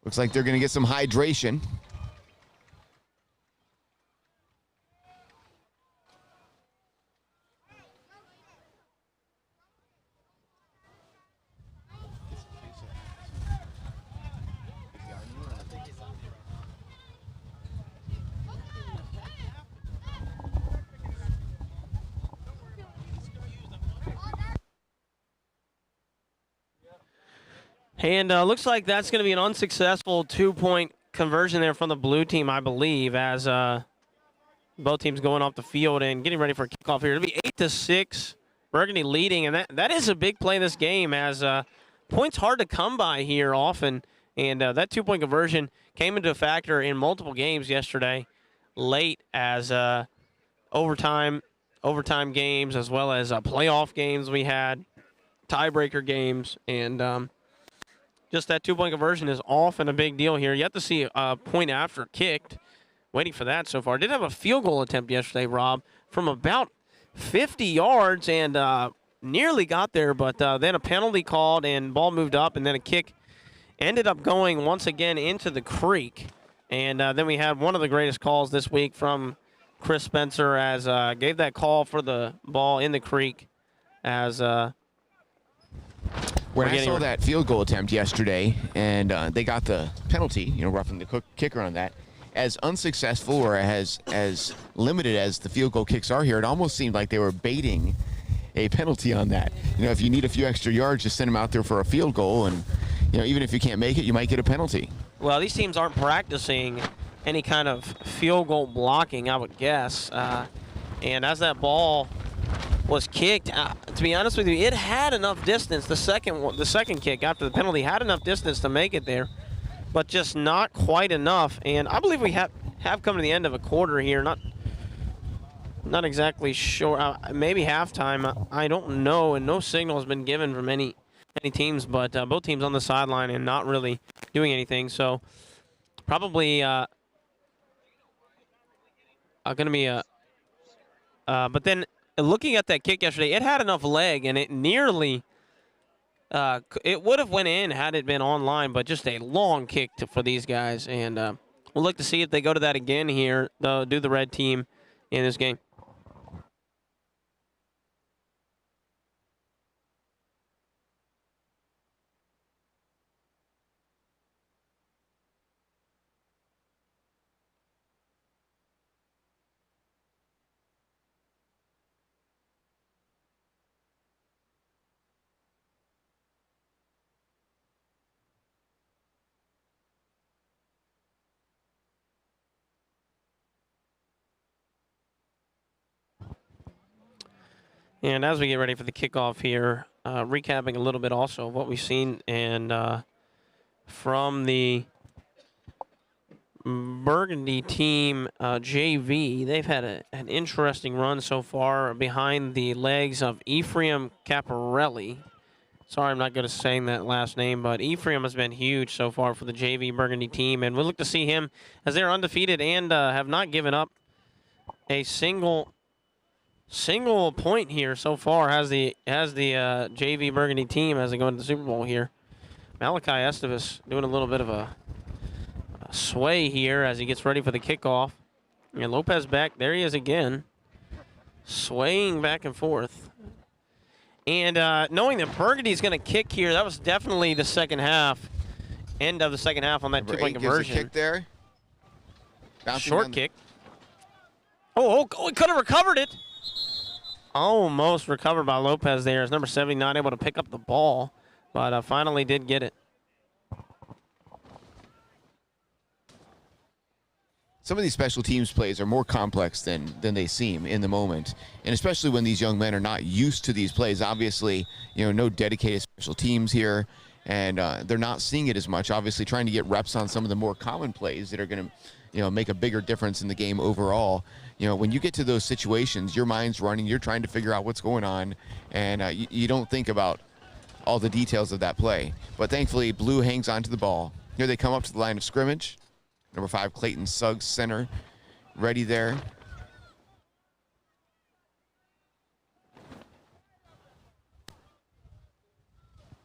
Looks like they're going to get some hydration. And looks like that's going to be an unsuccessful 2-point conversion there from the blue team, I believe, as both teams going off the field and getting ready for a kickoff here. It'll be 8-6, Burgundy leading, and that is a big play in this game, as points hard to come by here often. And that 2-point conversion came into a factor in multiple games yesterday, late as overtime games, as well as playoff games we had, tiebreaker games, and just that 2-point conversion is often a big deal here. You have to see a point after kicked. Waiting for that so far. Did have a field goal attempt yesterday, Rob, from about 50 yards and nearly got there, but then a penalty called and ball moved up, and then a kick ended up going once again into the creek. And then we had one of the greatest calls this week from Chris Spencer, as gave that call for the ball in the creek as when I saw that field goal attempt yesterday, and they got the penalty, roughing the kicker on that, as unsuccessful or as limited as the field goal kicks are here, it almost seemed like they were baiting a penalty on that. If you need a few extra yards, just send them out there for a field goal, and even if you can't make it, you might get a penalty. Well, these teams aren't practicing any kind of field goal blocking, I would guess. And as that ball was kicked. To be honest with you, it had enough distance. The second kick after the penalty had enough distance to make it there, but just not quite enough. And I believe we have come to the end of a quarter here. Not exactly sure. Maybe halftime. I don't know, and no signal has been given from any teams, but both teams on the sideline and not really doing anything. So probably going to be a. But then looking at that kick yesterday, it had enough leg, and it nearly. It would have went in had it been online, but just a long kick for these guys, and we'll look to see if they go to that again here. They'll do the red team in this game. And as we get ready for the kickoff here, recapping a little bit also of what we've seen and from the Burgundy team JV, they've had an interesting run so far behind the legs of Ephraim Caparelli. Sorry, I'm not good at saying that last name, but Ephraim has been huge so far for the JV Burgundy team, and we'll look to see him as they're undefeated and have not given up a single point here so far. Has the JV Burgundy team as they go into the Super Bowl here. Malachi Estevez doing a little bit of a sway here as he gets ready for the kickoff. And Lopez back. There he is again. Swaying back and forth. And knowing that Burgundy's going to kick here, that was definitely the second half. End of the second half on that two-point conversion. Kick there. Short kick. Oh, he could have recovered it. Almost recovered by Lopez there as number 70 not able to pick up the ball, but finally did get it. Some of these special teams plays are more complex than they seem in the moment, and especially when these young men are not used to these plays. Obviously, no dedicated special teams here, and they're not seeing it as much. Obviously, trying to get reps on some of the more common plays that are going to, make a bigger difference in the game overall. When you get to those situations, your mind's running. You're trying to figure out what's going on, and you don't think about all the details of that play. But thankfully, Blue hangs on to the ball. Here they come up to the line of scrimmage. Number 5, Clayton Suggs, center, ready there.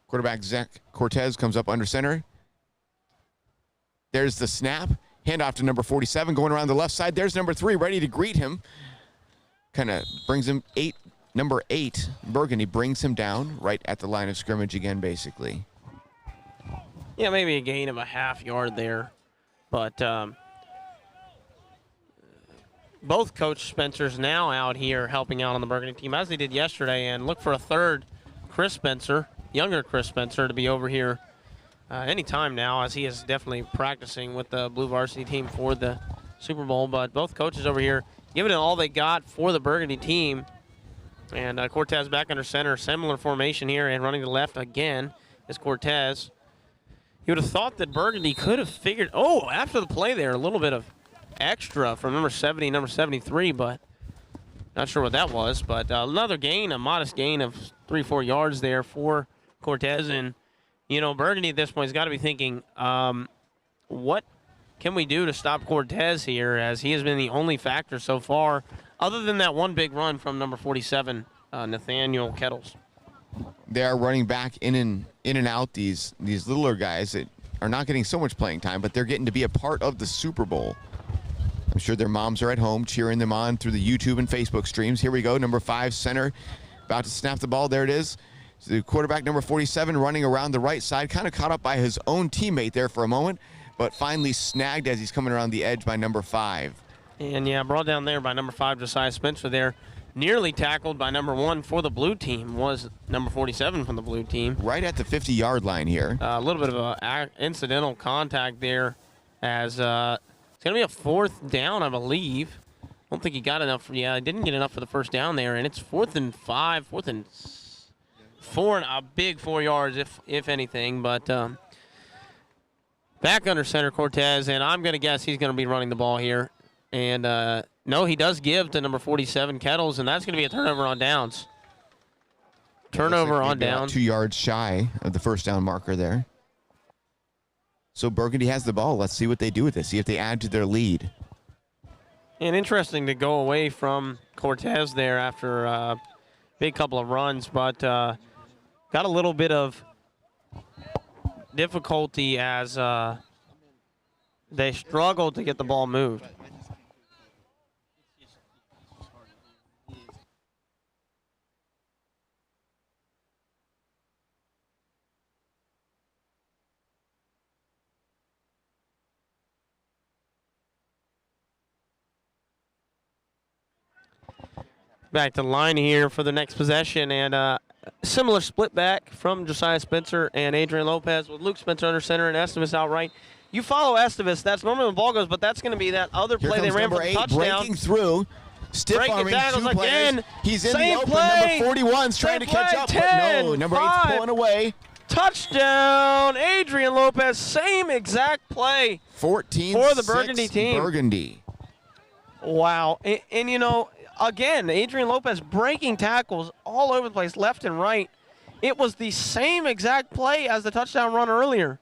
Quarterback Zach Cortez comes up under center. There's the snap. Handoff to number 47, going around the left side. There's number 3, ready to greet him. Kind of brings him number 8, Burgundy, brings him down right at the line of scrimmage again, basically. Yeah, maybe a gain of a half yard there. But both Coach Spencer's now out here helping out on the Burgundy team, as they did yesterday, and look for a third Chris Spencer, younger Chris Spencer, to be over here anytime now, as he is definitely practicing with the Blue varsity team for the Super Bowl. But both coaches over here giving it all they got for the Burgundy team. And Cortez back under center, similar formation here, and running to the left again is Cortez. You would have thought that Burgundy could have figured, after the play there, a little bit of extra from number 70, number 73, but not sure what that was. But another gain, a modest gain of 3-4 yards there for Cortez. And, Burgundy at this point has got to be thinking, what can we do to stop Cortez here, as he has been the only factor so far, other than that one big run from number 47, Nathaniel Kettles. They are running back in and out, these littler guys that are not getting so much playing time, but they're getting to be a part of the Super Bowl. I'm sure their moms are at home cheering them on through the YouTube and Facebook streams. Here we go, number 5, center, about to snap the ball. There it is. So the quarterback, number 47, running around the right side, kind of caught up by his own teammate there for a moment, but finally snagged as he's coming around the edge by number 5. And, brought down there by number 5, Josiah Spencer there. Nearly tackled by number 1 for the blue team was number 47 from the blue team. Right at the 50-yard line here. A little bit of an incidental contact there, as it's going to be a 4th down, I believe. don't think he got enough. Yeah, he didn't get enough for the first down there, and it's 4th and 5, 4th and 4, and a big 4 yards, if anything. But back under center, Cortez, and I'm going to guess he's going to be running the ball here. And no, he does give to number 47, Kettles, and that's going to be a turnover on downs. Turnover on downs. 2 yards shy of the first down marker there. So Burgundy has the ball. Let's see what they do with this. See if they add to their lead. And interesting to go away from Cortez there after a big couple of runs, but got a little bit of difficulty as they struggled to get the ball moved. Back to the line here for the next possession, and similar split back from Josiah Spencer and Adrian Lopez with Luke Spencer under center and Estevez outright. You follow Estevez, that's normally when the ball goes, but that's going to be that other play they ran for the touchdown. Breaking through, stiff arming two players. Again. He's in Same the open. play. Number 41's trying to catch up, 10, but no, number 5. 8's pulling away. Touchdown, Adrian Lopez, same exact play 14 for the Burgundy team. Burgundy. Wow, and you know, again, Adrian Lopez breaking tackles all over the place, left and right. It was the same exact play as the touchdown run earlier.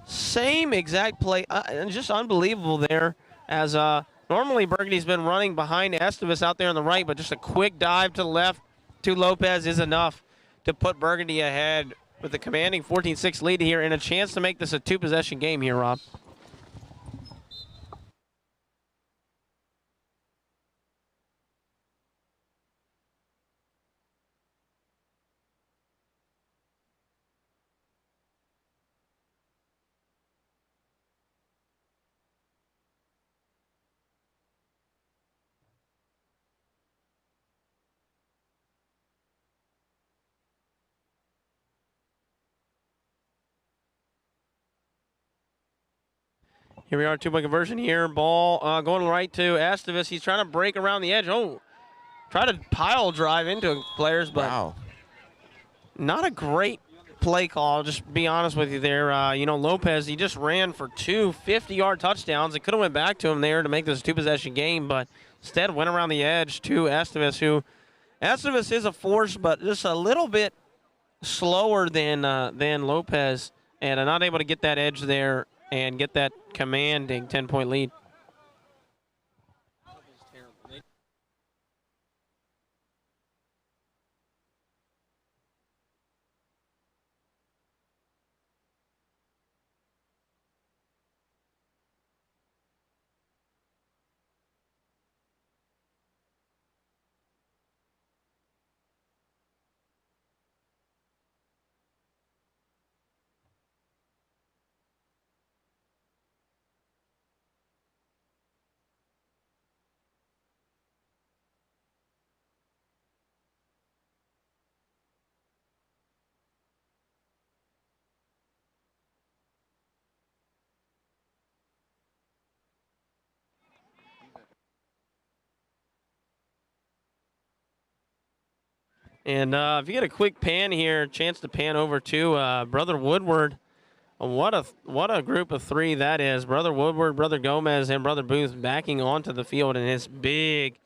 Same exact play, just unbelievable there. As normally Burgundy's been running behind Estevez out there on the right, but just a quick dive to the left to Lopez is enough to put Burgundy ahead with a commanding 14-6 lead here and a chance to make this a 2-possession game here, Rob. Here we are, two-point conversion here. Ball going right to Estevez. He's trying to break around the edge. Oh, try to pile drive into players, but not a great play call. Just be honest with you there. You know, Lopez, he just ran for 2 50-yard touchdowns. It could have went back to him there to make this a 2-possession game, but instead went around the edge to Estevez, who Estevez is a force, but just a little bit slower than Lopez, and not able to get that edge there and get that commanding 10-point lead. And if you get a quick pan here, chance to pan over to Brother Woodward. What a group of three that is. Brother Woodward, Brother Gomez, and Brother Booth backing onto the field in his big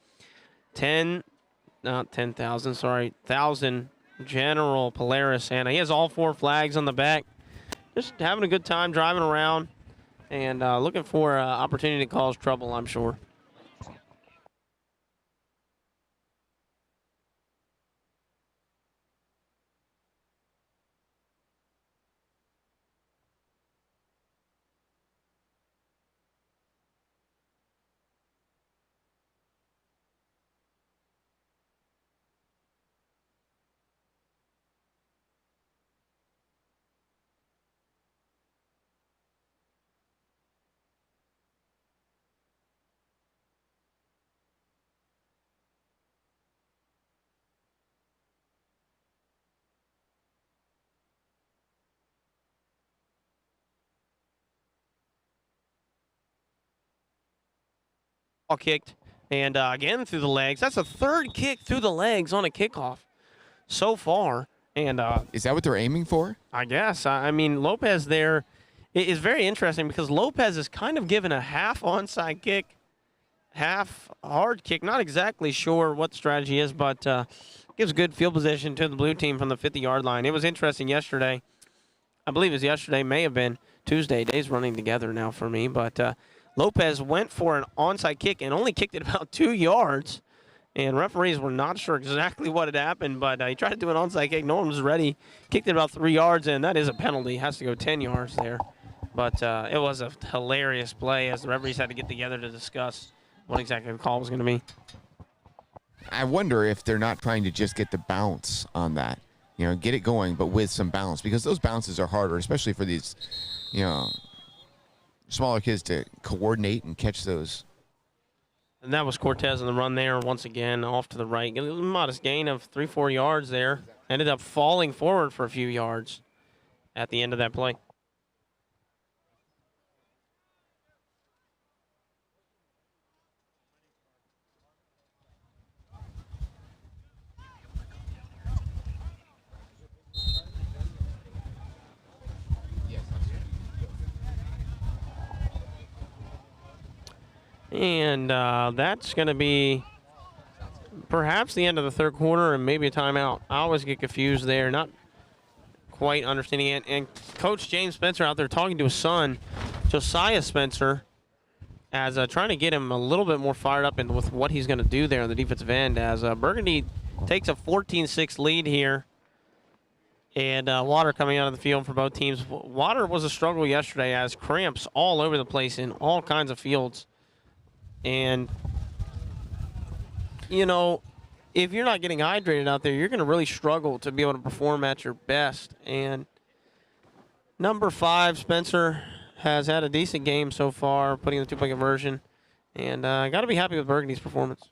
1,000 General Polaris. And he has all 4 flags on the back. Just having a good time driving around and looking for an opportunity to cause trouble, I'm sure. Ball kicked, And again through the legs. That's a third kick through the legs on a kickoff so far. And is that what they're aiming for? I guess. I mean, Lopez there is very interesting because Lopez is kind of given a half onside kick, half hard kick. Not exactly sure what the strategy is, but gives good field position to the blue team from the 50-yard line. It was interesting yesterday. I believe it was yesterday, may have been Tuesday. Days running together now for me. But Lopez went for an onside kick and only kicked it about 2 yards. And referees were not sure exactly what had happened, but he tried to do an onside kick. No one was ready. Kicked it about 3 yards, and that is a penalty. Has to go 10 yards there. But it was a hilarious play as the referees had to get together to discuss what exactly the call was going to be. I wonder if they're not trying to just get the bounce on that. You know, get it going, but with some bounce, because those bounces are harder, especially for these, you know, smaller kids to coordinate and catch those. And that was Cortez on the run there once again off to the right. A modest gain of 3-4 yards there. Ended up falling forward for a few yards at the end of that play. And that's going to be perhaps the end of the third quarter and maybe a timeout. I always get confused there, not quite understanding it. And Coach James Spencer out there talking to his son, Josiah Spencer, as trying to get him a little bit more fired up with what he's going to do there on the defensive end as Burgundy takes a 14-6 lead here. And Water coming out of the field for both teams. Water was a struggle yesterday as cramps all over the place in all kinds of fields. And, you know, if you're not getting hydrated out there, you're going to really struggle to be able to perform at your best. And number 5, Spencer, has had a decent game so far, putting in the 2-point conversion. And got to be happy with Burgundy's performance.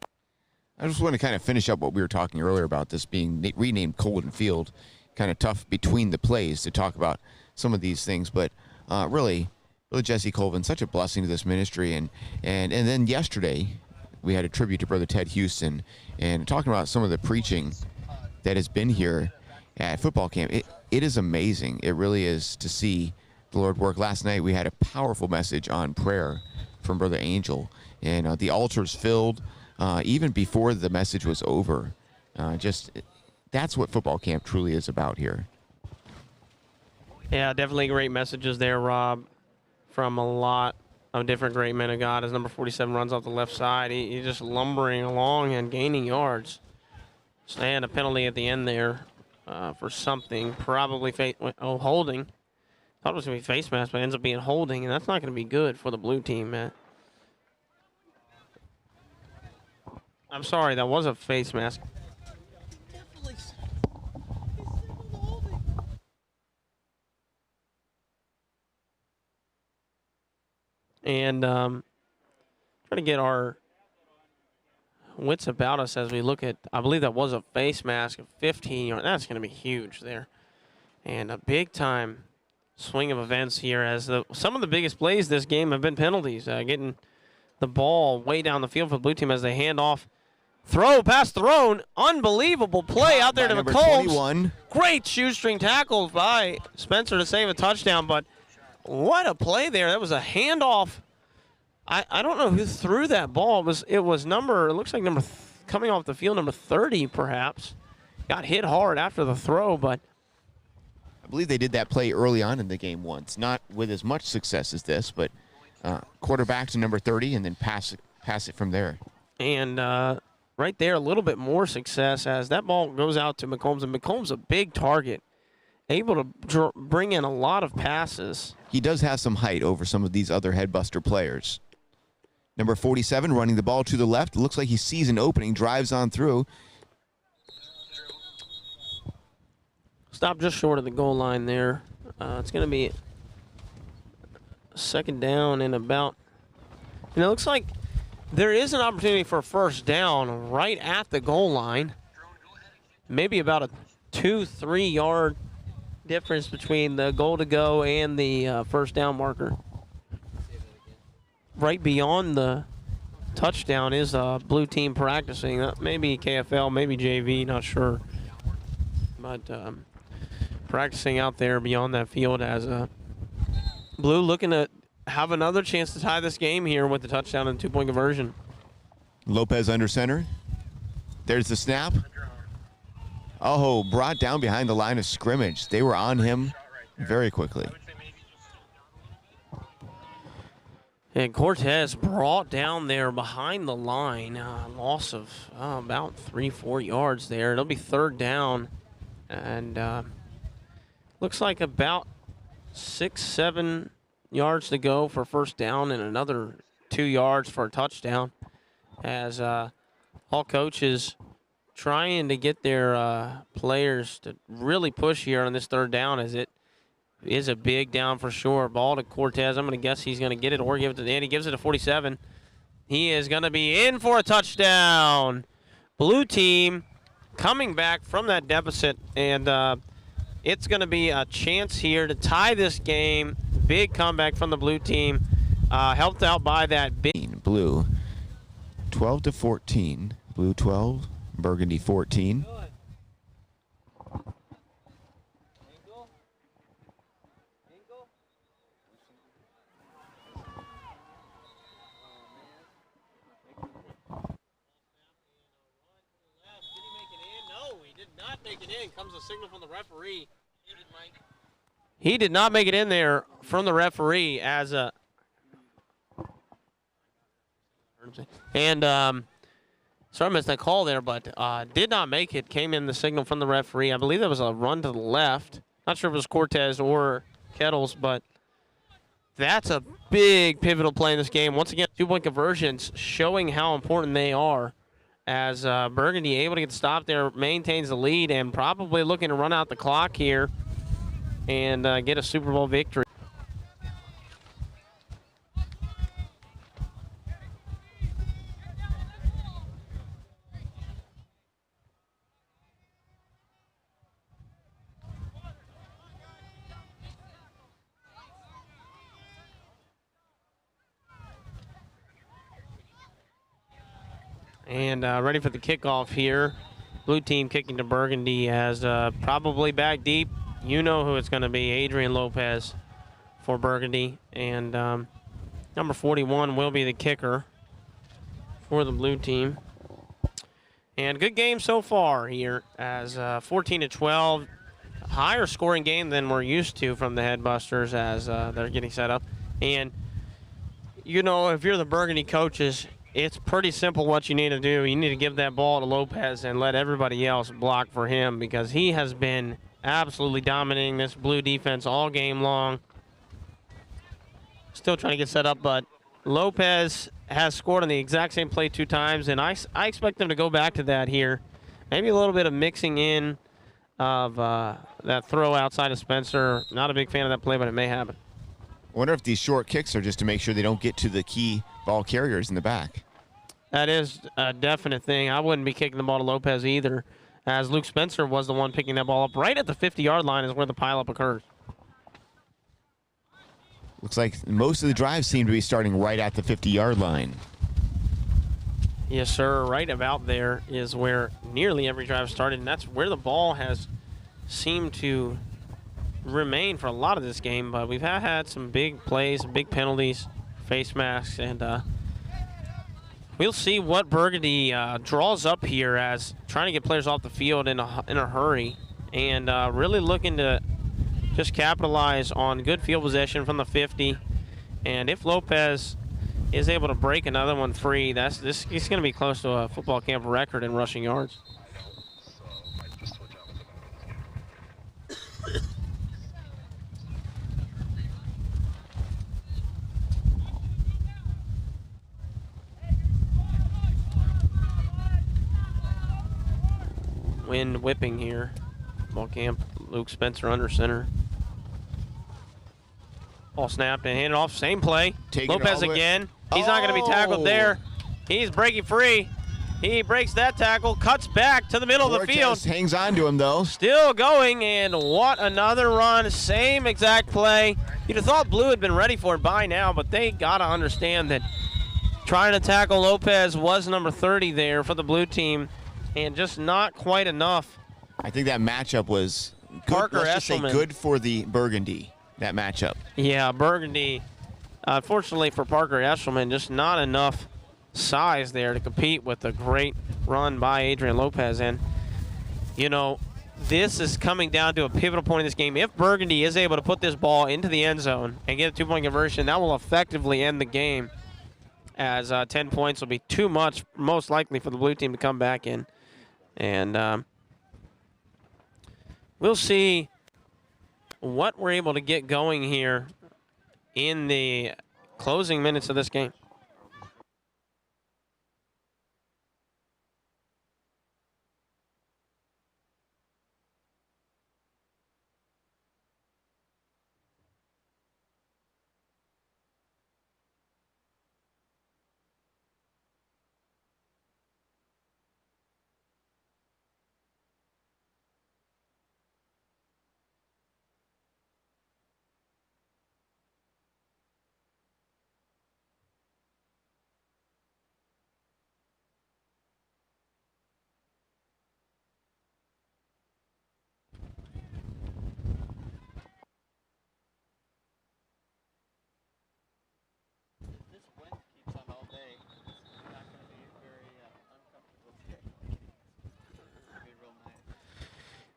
I just want to kind of finish up what we were talking earlier about this being renamed Colden Field. Kind of tough between the plays to talk about some of these things, but really Jesse Colvin, such a blessing to this ministry. And then yesterday we had a tribute to Brother Ted Houston, and talking about some of the preaching that has been here at football camp. It is amazing. It really is to see the Lord work. Last night we had a powerful message on prayer from Brother Angel, and the altars filled even before the message was over. That's what football camp truly is about here. Yeah, definitely great messages there, Rob, from a lot of different great men of God. As number 47 runs off the left side, he's just lumbering along and gaining yards. So they had a penalty at the end there for something, probably holding. Thought it was going to be face mask, but it ends up being holding, and that's not going to be good for the blue team, man. I'm sorry, that was a face mask. And try to get our wits about us as we look at, I believe that was a face mask of 15 yards. That's going to be huge there. And a big-time swing of events here as some of the biggest plays this game have been penalties. Getting the ball way down the field for the blue team as they hand off. Throw, pass thrown. Unbelievable play out there to McCombs. 21. Great shoestring tackle by Spencer to save a touchdown, but what a play there. That was a handoff. I don't know who threw that ball. It looks like coming off the field, number 30 perhaps. Got hit hard after the throw, but I believe they did that play early on in the game once. Not with as much success as this, but quarterback to number 30 and then pass it from there. And right there, a little bit more success as that ball goes out to McCombs, and McCombs a big target. Able to bring in a lot of passes. He does have some height over some of these other headbuster players. Number 47 running the ball to the left. Looks like he sees an opening, drives on through. Stop just short of the goal line there. It's going to be second down and about. And it looks like there is an opportunity for a first down right at the goal line. Maybe about a 2-3 yard difference between the goal to go and the first down marker. Right beyond the touchdown is blue team practicing. Maybe KFL, maybe JV, not sure. But practicing out there beyond that field as blue looking to have another chance to tie this game here with the touchdown and 2-point conversion. Lopez under center. There's the snap. Oh, brought down behind the line of scrimmage. They were on him very quickly. And Cortez brought down there behind the line. Loss of about 3-4 yards there. It'll be 3rd down. And looks like about 6-7 yards to go for 1st down and another 2 yards for a touchdown. As all coaches trying to get their players to really push here on this 3rd down, as it is a big down for sure. Ball to Cortez. I'm going to guess he's going to get it or give it to the end. He gives it to 47. He is going to be in for a touchdown. Blue team coming back from that deficit, and it's going to be a chance here to tie this game. Big comeback from the blue team, helped out by that big. Blue 12-14. Blue 12, Burgundy 14. Make it in. Comes a signal from the referee. He did not make it in there from the referee as a sorry I missed that call there, but did not make it. Came in the signal from the referee. I believe that was a run to the left. Not sure if it was Cortez or Kettles, but that's a big pivotal play in this game. Once again, 2-point conversions showing how important they are. As Burgundy able to get the stop there, maintains the lead, and probably looking to run out the clock here and get a Super Bowl victory. And ready for the kickoff here. Blue team kicking to Burgundy as probably back deep. You know who it's going to be, Adrian Lopez for Burgundy. And number 41 will be the kicker for the blue team. And good game so far here as 14-12. Higher scoring game than we're used to from the Headbusters as they're getting set up. And, you know, if you're the Burgundy coaches, it's pretty simple what you need to do. You need to give that ball to Lopez and let everybody else block for him because he has been absolutely dominating this blue defense all game long. Still trying to get set up, but Lopez has scored on the exact same play 2 times, and I expect them to go back to that here. Maybe a little bit of mixing in of that throw outside of Spencer. Not a big fan of that play, but it may happen. I wonder if these short kicks are just to make sure they don't get to the key ball carriers in the back. That is a definite thing. I wouldn't be kicking the ball to Lopez either, as Luke Spencer was the one picking that ball up. Right at the 50-yard line is where the pileup occurs. Looks like most of the drives seem to be starting right at the 50-yard line. Yes, sir. Right about there is where nearly every drive started, and that's where the ball has seemed to remain for a lot of this game. But we've had some big plays, big penalties, face masks, and we'll see what Burgundy draws up here as trying to get players off the field in a hurry and really looking to just capitalize on good field possession from the 50. And if Lopez is able to break another one free, it's going to be close to a football camp record in rushing yards. Wind whipping here. Ball camp. Luke Spencer under center. Ball snapped and handed off. Same play. Lopez again. He's not going to be tackled there. He's breaking free. He breaks that tackle, cuts back to the middle of the field. Hangs on to him, though. Still going, and what another run. Same exact play. You'd have thought Blue had been ready for it by now, but they got to understand that Trying to tackle Lopez was number 30 there for the blue team, and just not quite enough. I think that matchup was good, Parker let's just say Eshelman. good for the Burgundy, that matchup. Yeah, Burgundy. Fortunately for Parker Eshelman, just not enough size there to compete with a great run by Adrian Lopez. And, you know, this is coming down to a pivotal point in this game. If Burgundy is able to put this ball into the end zone and get a two-point conversion, that will effectively end the game, as 10 points will be too much, most likely, for the blue team to come back in. And we'll see what we're able to get going here in the closing minutes of this game.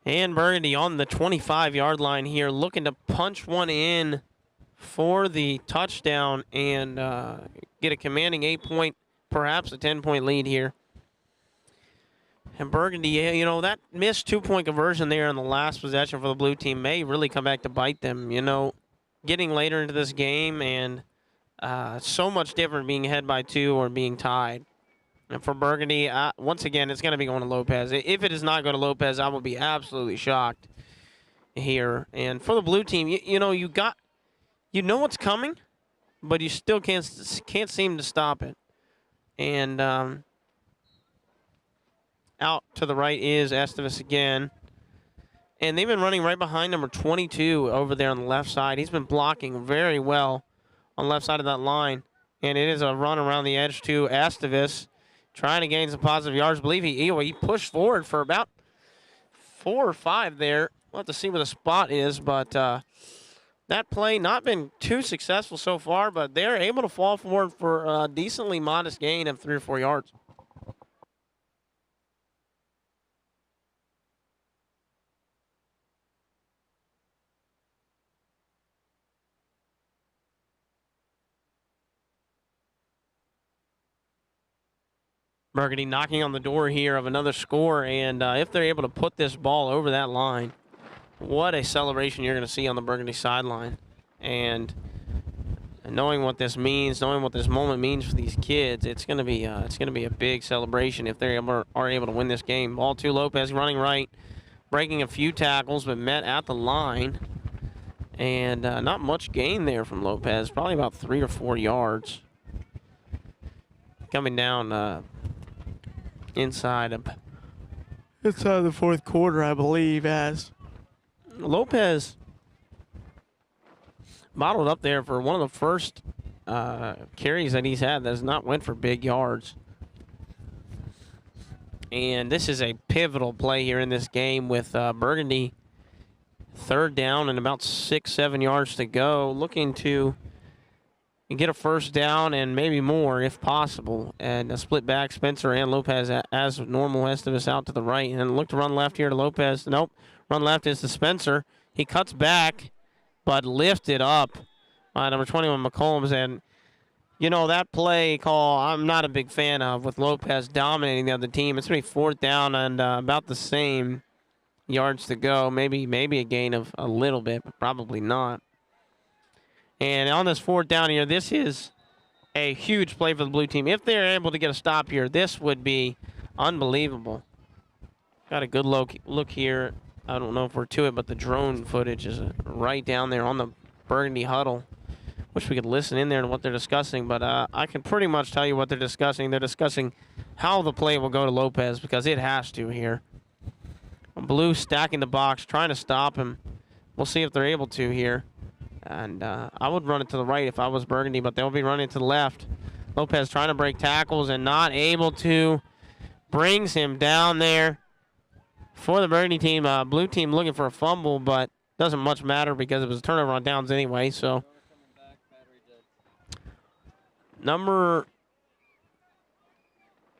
And Burgundy on the 25-yard line here, looking to punch one in for the touchdown and get a commanding 8-point, perhaps a 10-point lead here. And Burgundy, you know, that missed two-point conversion there in the last possession for the blue team may really come back to bite them. You know, getting later into this game, and so much different being ahead by 2 or being tied. And for Burgundy, once again, it's going to be going to Lopez. If it is not going to Lopez, I will be absolutely shocked here. And for the blue team, you know, you know what's coming, but you still can't seem to stop it. And out to the right is Estevez again. And they've been running right behind number 22 over there on the left side. He's been blocking very well on the left side of that line. And it is a run around the edge to Estevez, trying to gain some positive yards. I believe he pushed forward for about 4 or 5 there. We'll have to see where the spot is, but that play not been too successful so far, but they're able to fall forward for a decently modest gain of 3 or 4 yards. Burgundy knocking on the door here of another score, and if they're able to put this ball over that line, what a celebration you're going to see on the Burgundy sideline. And knowing what this means, knowing what this moment means for these kids, it's going to be a big celebration if they are able to win this game. Ball to Lopez, running right, breaking a few tackles, but met at the line. And not much gain there from Lopez, probably about 3 or 4 yards. Coming down inside of the fourth quarter, I believe, as Lopez bottled up there for one of the first carries that he's had that has not went for big yards. And this is a pivotal play here in this game with Burgundy 3rd down and about 6-7 yards to go, looking to get a first down and maybe more if possible. And a split back, Spencer and Lopez as normal. Estevez out to the right, and look to run left here to Lopez. Nope, run left is to Spencer. He cuts back, but lifted up by number 21, McCombs. And, you know, that play call I'm not a big fan of, with Lopez dominating the other team. It's going to be 4th down and about the same yards to go. Maybe a gain of a little bit, but probably not. And on this 4th down here, this is a huge play for the blue team. If they're able to get a stop here, this would be unbelievable. Got a good look here. I don't know if we're to it, but the drone footage is right down there on the Burgundy huddle. Wish we could listen in there to what they're discussing, but I can pretty much tell you what they're discussing. They're discussing how the play will go to Lopez, because it has to here. Blue stacking the box, trying to stop him. We'll see if they're able to here. And I would run it to the right if I was Burgundy, but they'll be running to the left. Lopez trying to break tackles and not able to. Brings him down there for the Burgundy team. Blue team looking for a fumble, but doesn't much matter because it was a turnover on downs anyway. So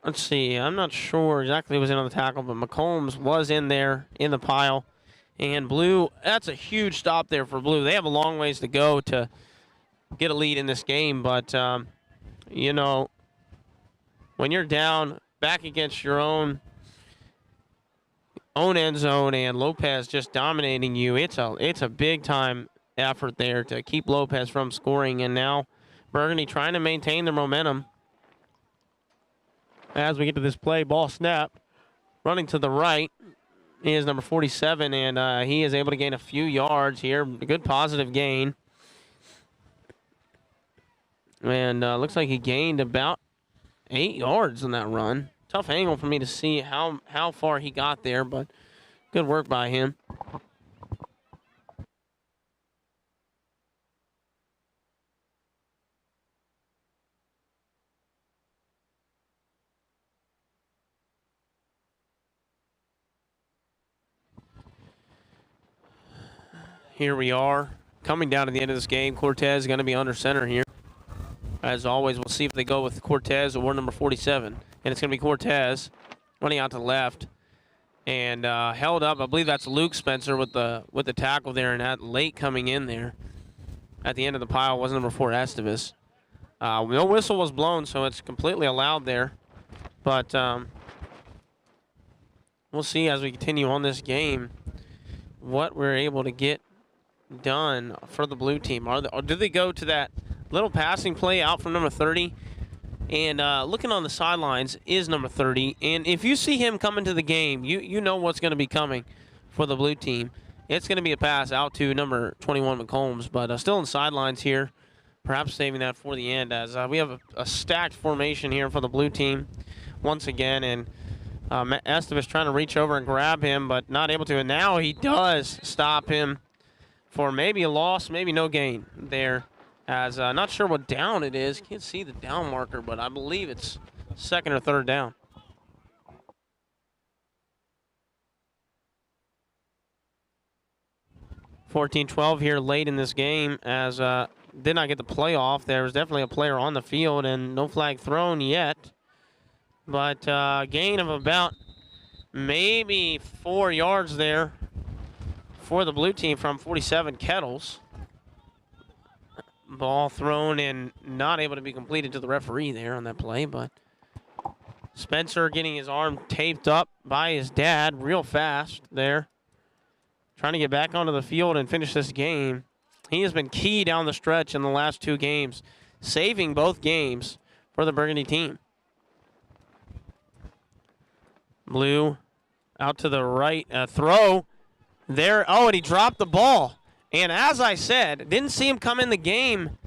let's see, I'm not sure exactly who was in on the tackle, but McCombs was in there in the pile. And Blue, that's a huge stop there for Blue. They have a long ways to go to get a lead in this game, but, you know, when you're down back against your own end zone and Lopez just dominating you, it's a big-time effort there to keep Lopez from scoring. And now Burgundy trying to maintain their momentum as we get to this play. Ball snap. Running to the right is number 47, and he is able to gain a few yards here. A good positive gain. And looks like he gained about 8 yards on that run. Tough angle for me to see how far he got there, but good work by him. Here we are, coming down to the end of this game. Cortez is going to be under center here. As always, we'll see if they go with Cortez or number 47. And it's going to be Cortez running out to the left. And held up, I believe that's Luke Spencer with the tackle there, and that late coming in there. At the end of the pile was number 4, Estevez. No whistle was blown, so it's completely allowed there. But we'll see as we continue on this game what we're able to get done for the blue team. Or do they go to that little passing play out from number 30? And looking on the sidelines is number 30. And if you see him come into the game, you know what's going to be coming for the blue team. It's going to be a pass out to number 21, McCombs. But still on the sidelines here, perhaps saving that for the end, as we have a stacked formation here for the blue team once again. And Estevez trying to reach over and grab him, but not able to. And now he does stop him for maybe a loss, maybe no gain there. As not sure what down it is. Can't see the down marker, but I believe it's second or third down. (14-12) here late in this game, as did not get the playoff. There was definitely a player on the field and no flag thrown yet. But gain of about maybe 4 yards there for the blue team from 47, Kettles. Ball thrown and not able to be completed to the referee there on that play, but Spencer getting his arm taped up by his dad real fast there. Trying to get back onto the field and finish this game. He has been key down the stretch in the last 2 games, saving both games for the Burgundy team. Blue out to the right, throw there. Oh, and he dropped the ball. And as I said, didn't see him come in the game,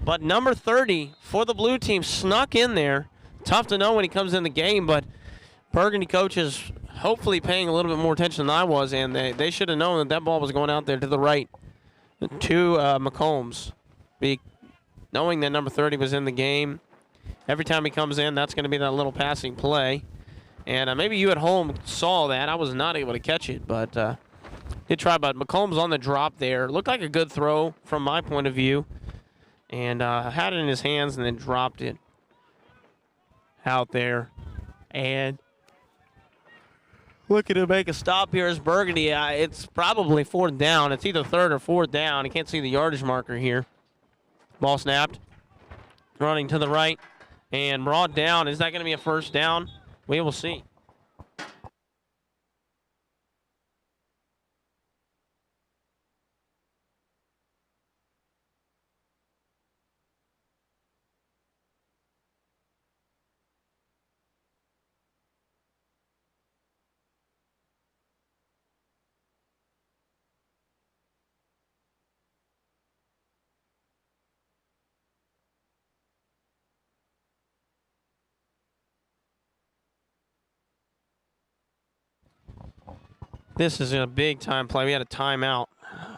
but number 30 for the blue team snuck in there. Tough to know when he comes in the game, but Burgundy coaches hopefully paying a little bit more attention than I was, and they should have known that ball was going out there to the right to McCombs. Knowing that number 30 was in the game, every time he comes in, that's going to be that little passing play. And maybe you at home saw that. I was not able to catch it, but did try. But McCombs on the drop there. Looked like a good throw from my point of view. And had it in his hands and then dropped it out there. And looking to make a stop here is Burgundy. It's probably 4th down. It's either 3rd or 4th down. I can't see the yardage marker here. Ball snapped. Running to the right. And brought down. Is that going to be a 1st down? We will see. This is a big-time play. We had a timeout.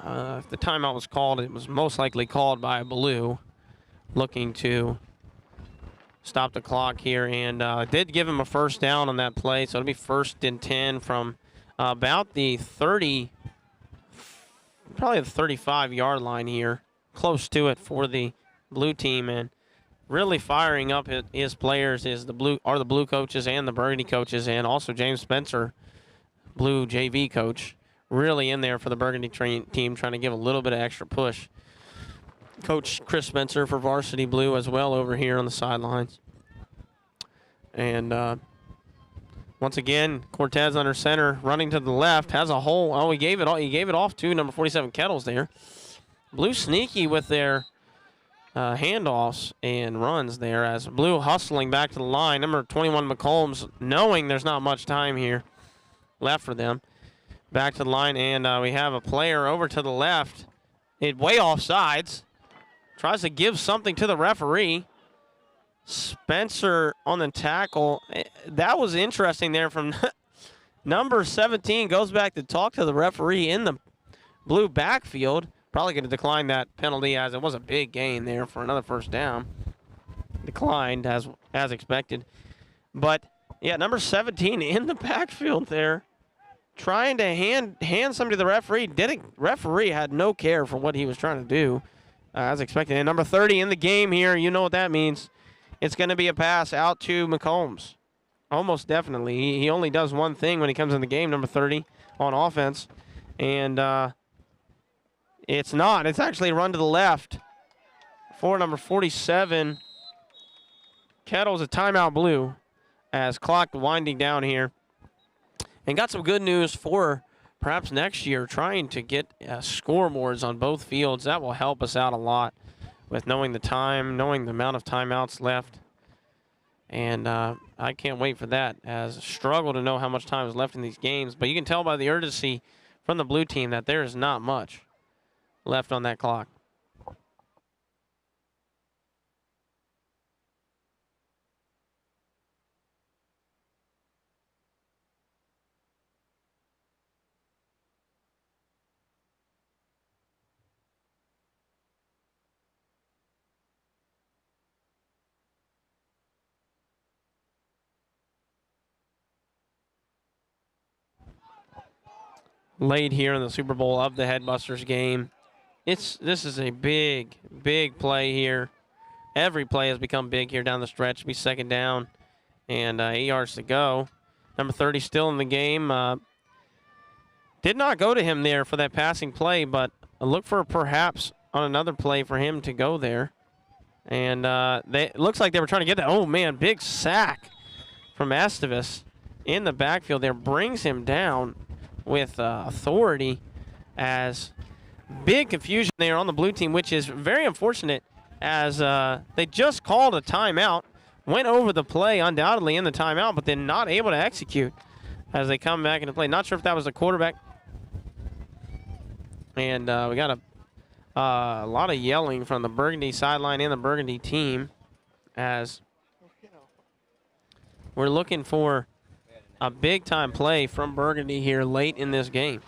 If the timeout was called, it was most likely called by Blue, looking to stop the clock here, and did give him a first down on that play, so it'll be 1st and 10 from about the 30, probably the 35-yard line here, close to it for the blue team, and really firing up his players is the blue coaches and the Burgundy coaches, and also James Spencer, blue JV coach, really in there for the Burgundy team, trying to give a little bit of extra push. Coach Chris Spencer for varsity blue as well over here on the sidelines. And once again, Cortez under center, running to the left, has a hole. Oh, he gave it off to number 47 Kettles there. Blue sneaky with their handoffs and runs there, as Blue hustling back to the line. Number 21 McCombs, knowing there's not much time here left for them, back to the line, and we have a player over to the left, way off sides, tries to give something to the referee. Spencer on the tackle. That was interesting there from number 17, goes back to talk to the referee in the blue backfield. Probably going to decline that penalty, as it was a big gain there for another first down. Declined as expected. But, yeah, number 17 in the backfield there, trying to hand something to the referee. Referee had no care for what he was trying to do, as expected. And number 30 in the game here, you know what that means. It's going to be a pass out to McCombs. Almost definitely. He only does one thing when he comes in the game, number 30, on offense. And it's not. It's actually a run to the left for number 47. Kettles, a timeout blue, as clock winding down here. And got some good news for perhaps next year, trying to get scoreboards on both fields. That will help us out a lot with knowing the time, knowing the amount of timeouts left. And I can't wait for that, as I struggle to know how much time is left in these games. But you can tell by the urgency from the blue team that there is not much left on that clock. Late here in the Super Bowl of the Headbusters game. This is a big, big play here. Every play has become big here down the stretch. It'll be 2nd down and 8 yards to go. Number 30 still in the game. Did not go to him there for that passing play, but look for perhaps on another play for him to go there. And it looks like they were trying to get that. Oh, man, big sack from Estevez in the backfield there. Brings him down with authority, as big confusion there on the blue team, which is very unfortunate, as they just called a timeout, went over the play undoubtedly in the timeout, but then not able to execute as they come back into play. Not sure if that was the quarterback. And we got a lot of yelling from the Burgundy sideline and the Burgundy team, as we're looking for a big-time play from Burgundy here late in this game.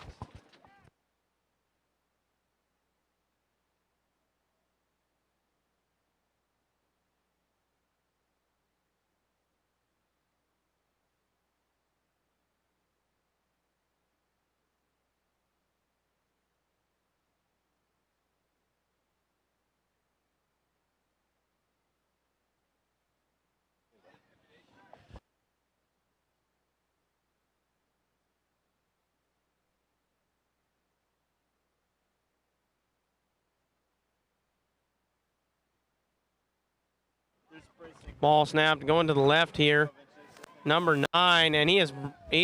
Ball snapped, going to the left here. Number 9, and he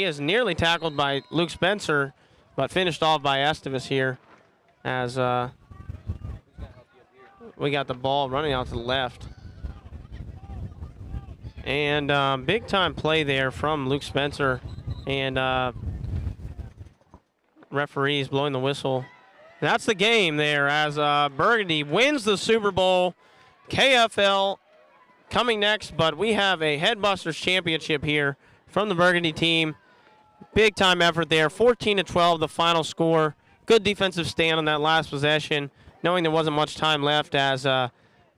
is nearly tackled by Luke Spencer, but finished off by Estevez here, as we got the ball running out to the left. And big time play there from Luke Spencer, and referees blowing the whistle. That's the game there, as Burgundy wins the Super Bowl. KFL coming next, but we have a Headbusters championship here from the Burgundy team. Big time effort there, 14-12 the final score. Good defensive stand on that last possession, knowing there wasn't much time left, as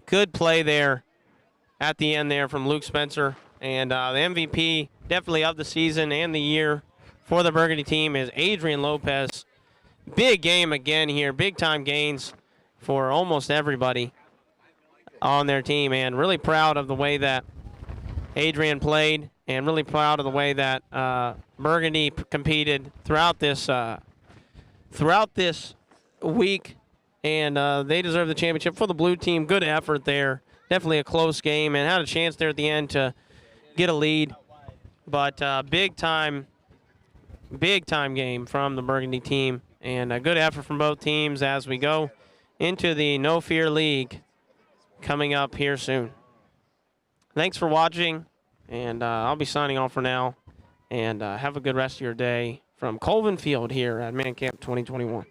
good play there at the end there from Luke Spencer. And the MVP definitely of the season and the year for the Burgundy team is Adrian Lopez. Big game again here, big-time gains for almost everybody on their team, and really proud of the way that Adrian played, and really proud of the way that Burgundy competed throughout this week, and they deserve the championship. For the blue team, good effort there. Definitely a close game, and had a chance there at the end to get a lead, but big-time game from the Burgundy team, and a good effort from both teams as we go into the No Fear League coming up here soon. Thanks for watching, and I'll be signing off for now. And have a good rest of your day from Colvin Field here at Man Camp 2021.